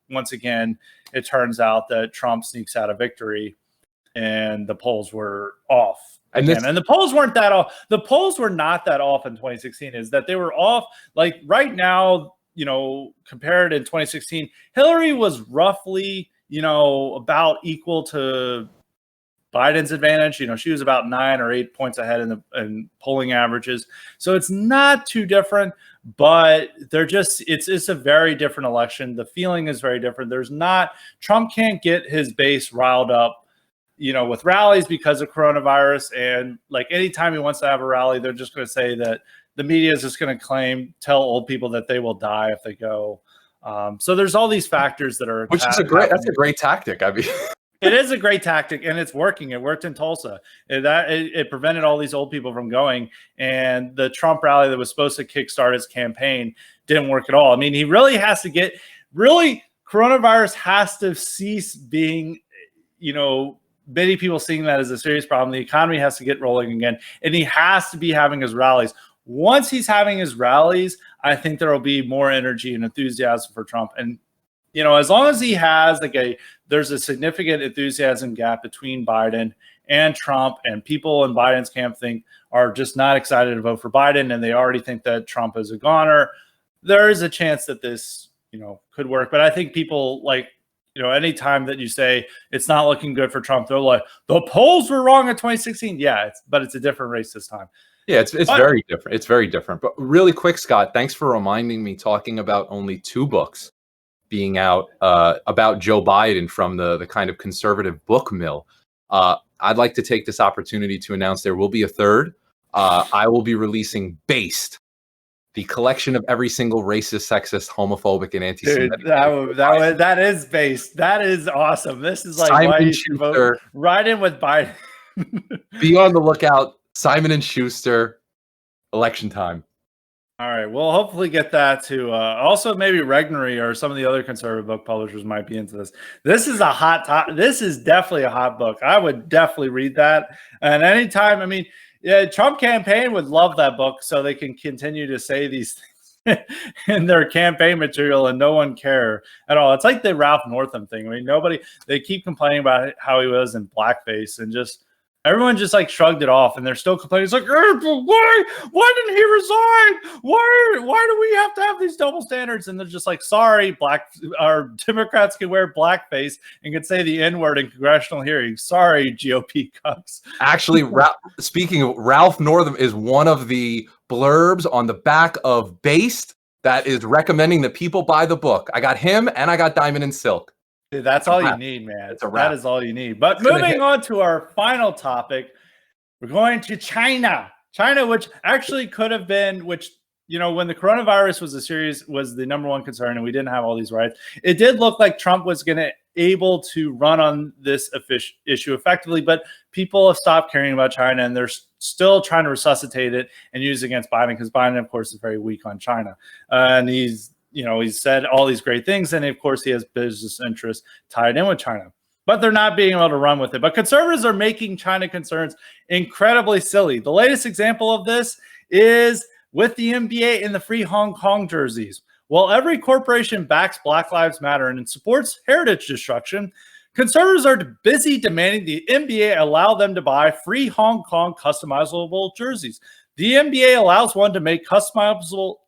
once again, it turns out that Trump sneaks out a victory and the polls were off. And the polls weren't that off. The polls were not that off in 2016, is that they were off. Like right now, compared in 2016, Hillary was roughly, about equal to Biden's advantage. She was about 9 or 8 points ahead in polling averages. So it's not too different, but it's a very different election. The feeling is very different. Trump can't get his base riled up, with rallies because of coronavirus. And like anytime he wants to have a rally, they're just going to say that the media is just going to tell old people that they will die if they go. So there's all these factors that are, that's a great tactic. I mean, it is a great tactic, and it's working. It worked in Tulsa. It prevented all these old people from going. And the Trump rally that was supposed to kickstart his campaign didn't work at all. I mean, he really has to coronavirus has to cease being, many people seeing that as a serious problem. The economy has to get rolling again, and he has to be having his rallies. Once he's having his rallies, I think there will be more energy and enthusiasm for Trump. And, as long as he has there's a significant enthusiasm gap between Biden and Trump, and people in Biden's camp are just not excited to vote for Biden, and they already think that Trump is a goner, there is a chance that this, could work. But I think people anytime that you say it's not looking good for Trump, they're like, the polls were wrong in 2016. Yeah, but it's a different race this time. Yeah, it's very different. It's very different. But really quick, Scott, thanks for reminding me, talking about only 2 books being out about Joe Biden from the kind of conservative book mill. I'd like to take this opportunity to announce there will be a third. I will be releasing Based, the collection of every single racist, sexist, homophobic, and anti-Semitic. Dude, that is based. That is awesome. This is like Simon why you Schuster. should vote right in with Biden. Be on the lookout. Simon and Schuster, election time. All right, we'll hopefully get that to also maybe Regnery or some of the other conservative book publishers might be into this. This is a hot topic. This is definitely a hot book. I would definitely read that. And anytime, I mean, yeah, Trump campaign would love that book so they can continue to say these things in their campaign material and no one care at all. It's like the Ralph Northam thing. I mean, they keep complaining about how he was in blackface and just everyone just like shrugged it off, and they're still complaining. It's like, why didn't he resign? Why do we have to have these double standards? And they're just like, sorry, our Democrats can wear blackface and can say the N-word in congressional hearings. Sorry, GOP cucks. Actually, speaking of Ralph Northam is one of the blurbs on the back of Based that is recommending that people buy the book. I got him and I got Diamond and Silk. Dude, that's all you need, man. That is all you need. But It's moving on to our final topic, we're going to China. China, which actually could have been, when the coronavirus was the number one concern and we didn't have all these riots, it did look like Trump was going to able to run on this issue effectively, but people have stopped caring about China and they're still trying to resuscitate it and use it against Biden because Biden, of course, is very weak on China. And he's said all these great things, and of course he has business interests tied in with China, but they're not being able to run with it. But conservatives are making China concerns incredibly silly. The latest example of this is with the NBA in the free Hong Kong jerseys. While every corporation backs Black Lives Matter and supports heritage destruction, conservatives are busy demanding the NBA allow them to buy free Hong Kong customizable jerseys. The NBA allows one to make customizable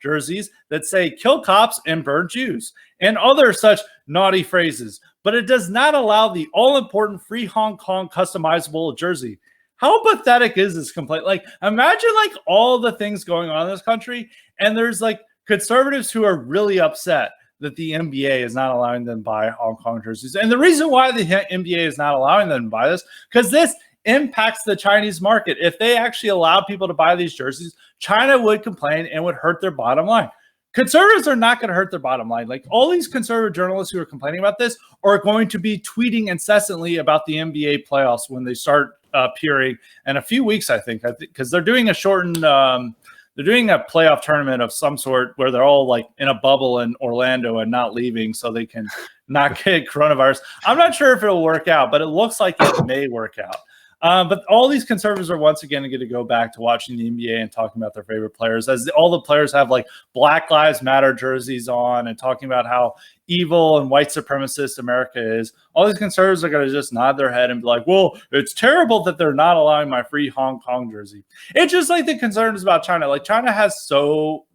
jerseys that say kill cops and burn Jews and other such naughty phrases, but it does not allow the all-important free Hong Kong customizable jersey. How pathetic is this complaint? Like, imagine like all the things going on in this country, and there's like conservatives who are really upset that the NBA is not allowing them to buy Hong Kong jerseys. And the reason why the NBA is not allowing them to buy this, because this impacts the Chinese market. If they actually allowed people to buy these jerseys, China would complain and would hurt their bottom line. Conservatives are not going to hurt their bottom line. Like all these conservative journalists who are complaining about this are going to be tweeting incessantly about the NBA playoffs when they start appearing in a few weeks, I think, because they're doing a shortened, they're doing a playoff tournament of some sort where they're all like in a bubble in Orlando and not leaving so they can not get coronavirus. I'm not sure if it'll work out, but it looks like it may work out. But all these conservatives are once again going to go back to watching the NBA and talking about their favorite players, as all the players have like Black Lives Matter jerseys on and talking about how evil and white supremacist America is. All these conservatives are going to just nod their head and be like, well, it's terrible that they're not allowing my free Hong Kong jersey. It's just like the concerns about China. Like China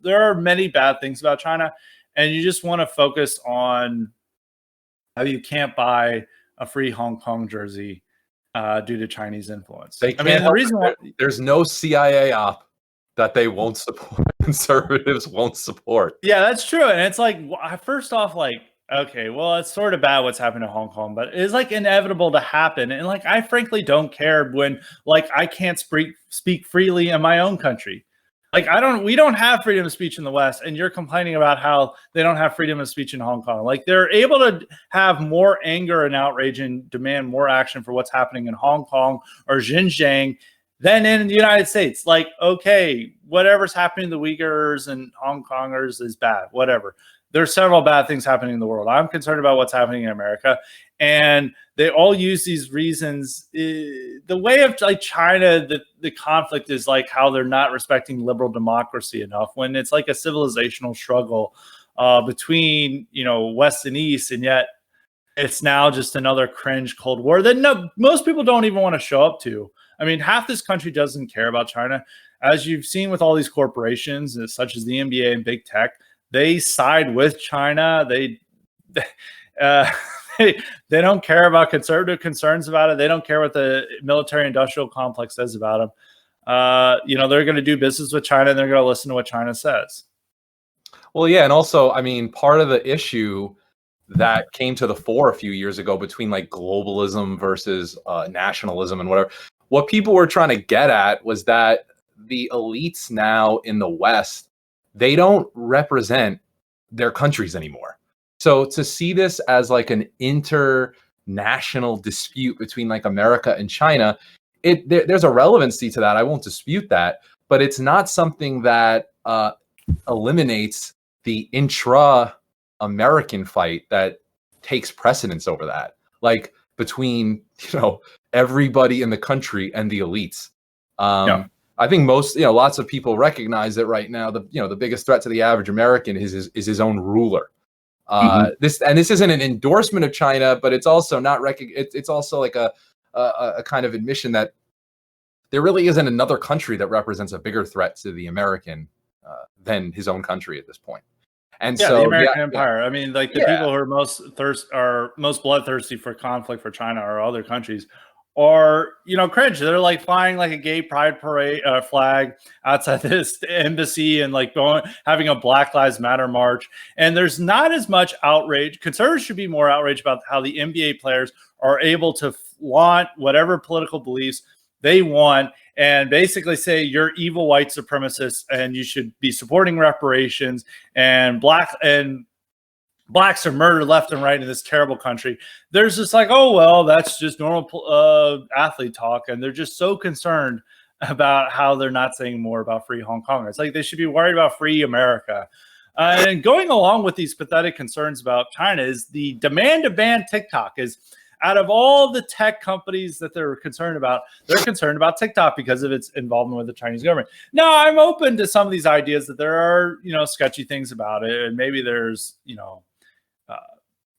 there are many bad things about China, and you just want to focus on how you can't buy a free Hong Kong jersey due to Chinese influence. The reason why there's no CIA op that they won't support, conservatives won't support. Yeah, that's true. And it's like, first off, like, okay, well, it's sort of bad what's happening to Hong Kong, but it's like inevitable to happen. And like, I frankly don't care when like I can't speak freely in my own country. Like we don't have freedom of speech in the West, and you're complaining about how they don't have freedom of speech in Hong Kong. Like they're able to have more anger and outrage and demand more action for what's happening in Hong Kong or Xinjiang than in the United States. Like, okay, whatever's happening to the Uyghurs and Hong Kongers is bad, whatever. There's several bad things happening in the world. I'm concerned about what's happening in America. And they all use these reasons. The way of like China, the conflict is like how they're not respecting liberal democracy enough, when it's like a civilizational struggle between, West and East. And yet it's now just another cringe Cold War that most people don't even want to show up to. I mean, half this country doesn't care about China. As you've seen with all these corporations, such as the NBA and big tech, they side with China. They don't care about conservative concerns about it. They don't care what the military-industrial complex says about them. They're going to do business with China, and they're going to listen to what China says. Well, yeah, and also, I mean, part of the issue that came to the fore a few years ago between like globalism versus nationalism and whatever, what people were trying to get at was that the elites now in the West, they don't represent their countries anymore. So to see this as like an international dispute between like America and China, there's a relevancy to that. I won't dispute that, but it's not something that eliminates the intra-American fight that takes precedence over that, like between everybody in the country and the elites. I think lots of people recognize that right now the biggest threat to the average American is his own ruler. This isn't an endorsement of China, but it's also not it's also like a kind of admission that there really isn't another country that represents a bigger threat to the American than his own country at this point. And so the American empire. I mean, like the people who are most bloodthirsty for conflict for China or other countries are, cringe. They're like flying like a gay pride parade flag outside this embassy and like having a Black Lives Matter march. And there's not as much outrage. Conservatives should be more outraged about how the NBA players are able to flaunt whatever political beliefs they want and basically say you're evil white supremacists and you should be supporting reparations, and blacks are murdered left and right in this terrible country. There's just like, oh, well, that's just normal athlete talk. And they're just so concerned about how they're not saying more about free Hong Kong. It's like they should be worried about free America. And going along with these pathetic concerns about China is the demand to ban TikTok. Is out of all the tech companies that they're concerned about TikTok because of its involvement with the Chinese government. Now, I'm open to some of these ideas that there are, sketchy things about it. And maybe there's,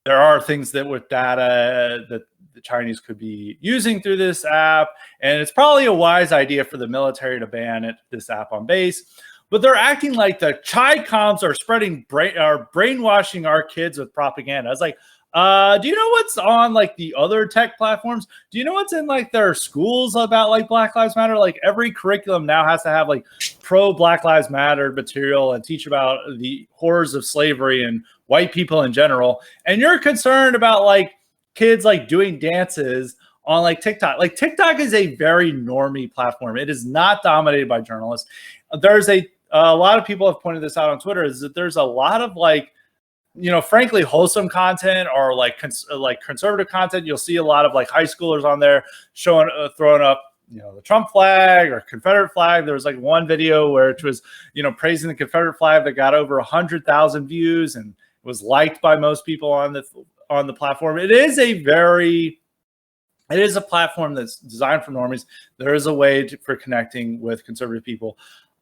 there are things that with data that the Chinese could be using through this app. And it's probably a wise idea for the military to ban this app on base. But they're acting like the Chi Coms are brainwashing our kids with propaganda. I was like, do you know what's on like the other tech platforms? Do you know what's in like their schools about like Black Lives Matter? Like every curriculum now has to have like pro Black Lives Matter material and teach about the horrors of slavery and white people in general. And you're concerned about like kids like doing dances on like TikTok. Like TikTok is a very normie platform. It is not dominated by journalists. There's a lot of people have pointed this out on Twitter, is that there's a lot of like, frankly, wholesome content or like conservative content. You'll see a lot of like high schoolers on there throwing up, the Trump flag or Confederate flag. There was like one video where it was, praising the Confederate flag that got over 100,000 views and was liked by most people on the platform. It is a platform that's designed for normies. There is a way for connecting with conservative people.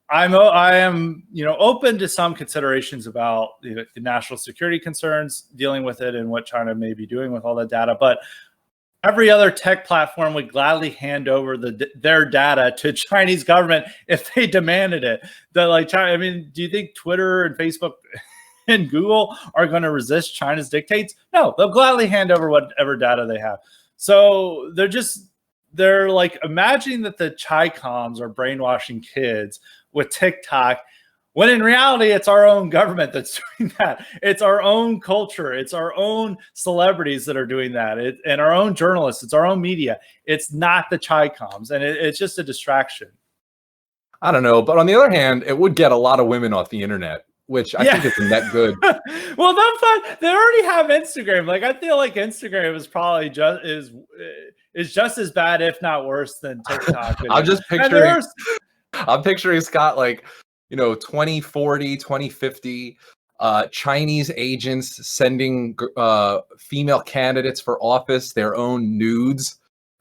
I am, open to some considerations about the national security concerns dealing with it and what China may be doing with all that data. But every other tech platform would gladly hand over their data to Chinese government if they demanded it. Do you think Twitter and Facebook and Google are going to resist China's dictates? No, they'll gladly hand over whatever data they have. So they're like imagining that the Chi Coms are brainwashing kids with TikTok, when in reality, it's our own government that's doing that. It's our own culture. It's our own celebrities that are doing that. And our own journalists. It's our own media. It's not the Chi Coms. And it's just a distraction. I don't know. But on the other hand, it would get a lot of women off the internet, which I think is a net good. Well, they already have Instagram. Like, I feel like Instagram is probably is just as bad, if not worse, than TikTok. I'm picturing Scott like, 2040, 2050, Chinese agents sending female candidates for office their own nudes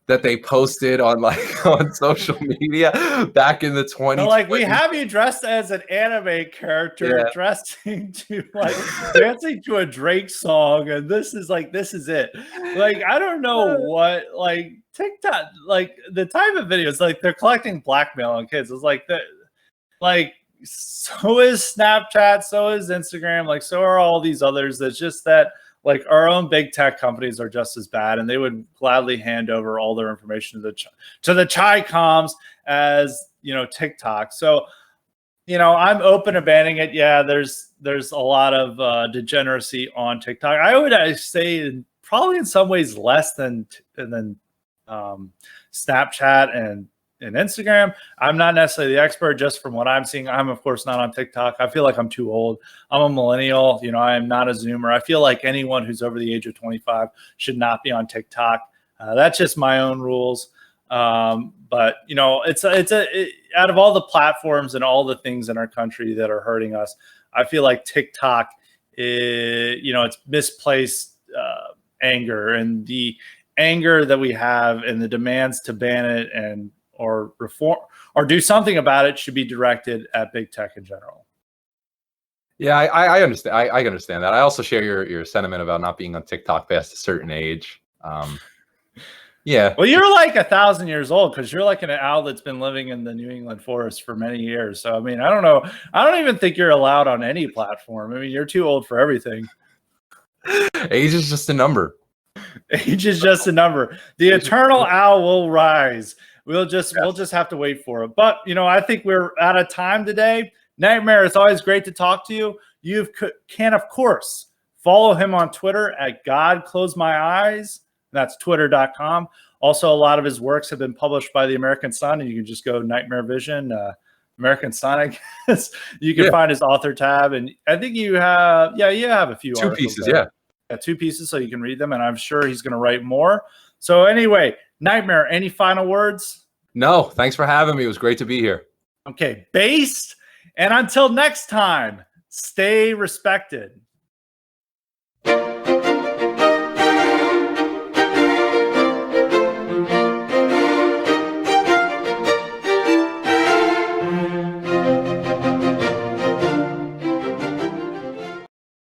that they posted on social media back in the 20s. Like, we have you dressed as an anime character, dressing to dancing to a Drake song, and this is it. Like, I don't know what TikTok, the type of videos, they're collecting blackmail on kids. It's so is Snapchat, so is Instagram, so are all these others. That's just that our own big tech companies are just as bad, and they would gladly hand over all their information to the Chi Coms as TikTok. So I'm open to banning it. Yeah, there's a lot of degeneracy on TikTok. I would say probably in some ways less than Snapchat and and Instagram. I'm not necessarily the expert, just from what I'm seeing. I'm, of course, not on TikTok. I feel like I'm too old. I'm a millennial. You know, I am not a Zoomer. I feel like anyone who's over the age of 25 should not be on TikTok. That's just my own rules. But you know, out of all the platforms and all the things in our country that are hurting us, I feel like TikTok, you know, it's misplaced anger, and the anger that we have and the demands to ban it and or reform or do something about it should be directed at big tech in general. Yeah, I understand. I understand that. I also share your sentiment about not being on TikTok past a certain age. Yeah. Well, you're like 1,000 years old because you're like an owl that's been living in the New England forest for many years. So, I mean, I don't know. I don't even think you're allowed on any platform. I mean, you're too old for everything. Age is just a number. Age is just a number. The eternal owl will rise. We'll just have to wait for it. But, you know, I think we're out of time today. Nightmare, it's always great to talk to you. You can, of course, follow him on Twitter at God Close My Eyes. That's twitter.com. Also, a lot of his works have been published by the American Sun, and you can just go Nightmare Vision, American Sun, I guess. You can find his author tab, and I think you have a few 2 pieces, there. Yeah, 2 pieces, so you can read them, and I'm sure he's going to write more. So anyway, Nightmare, any final words? No, thanks for having me. It was great to be here. Okay, based, and until next time, stay respected.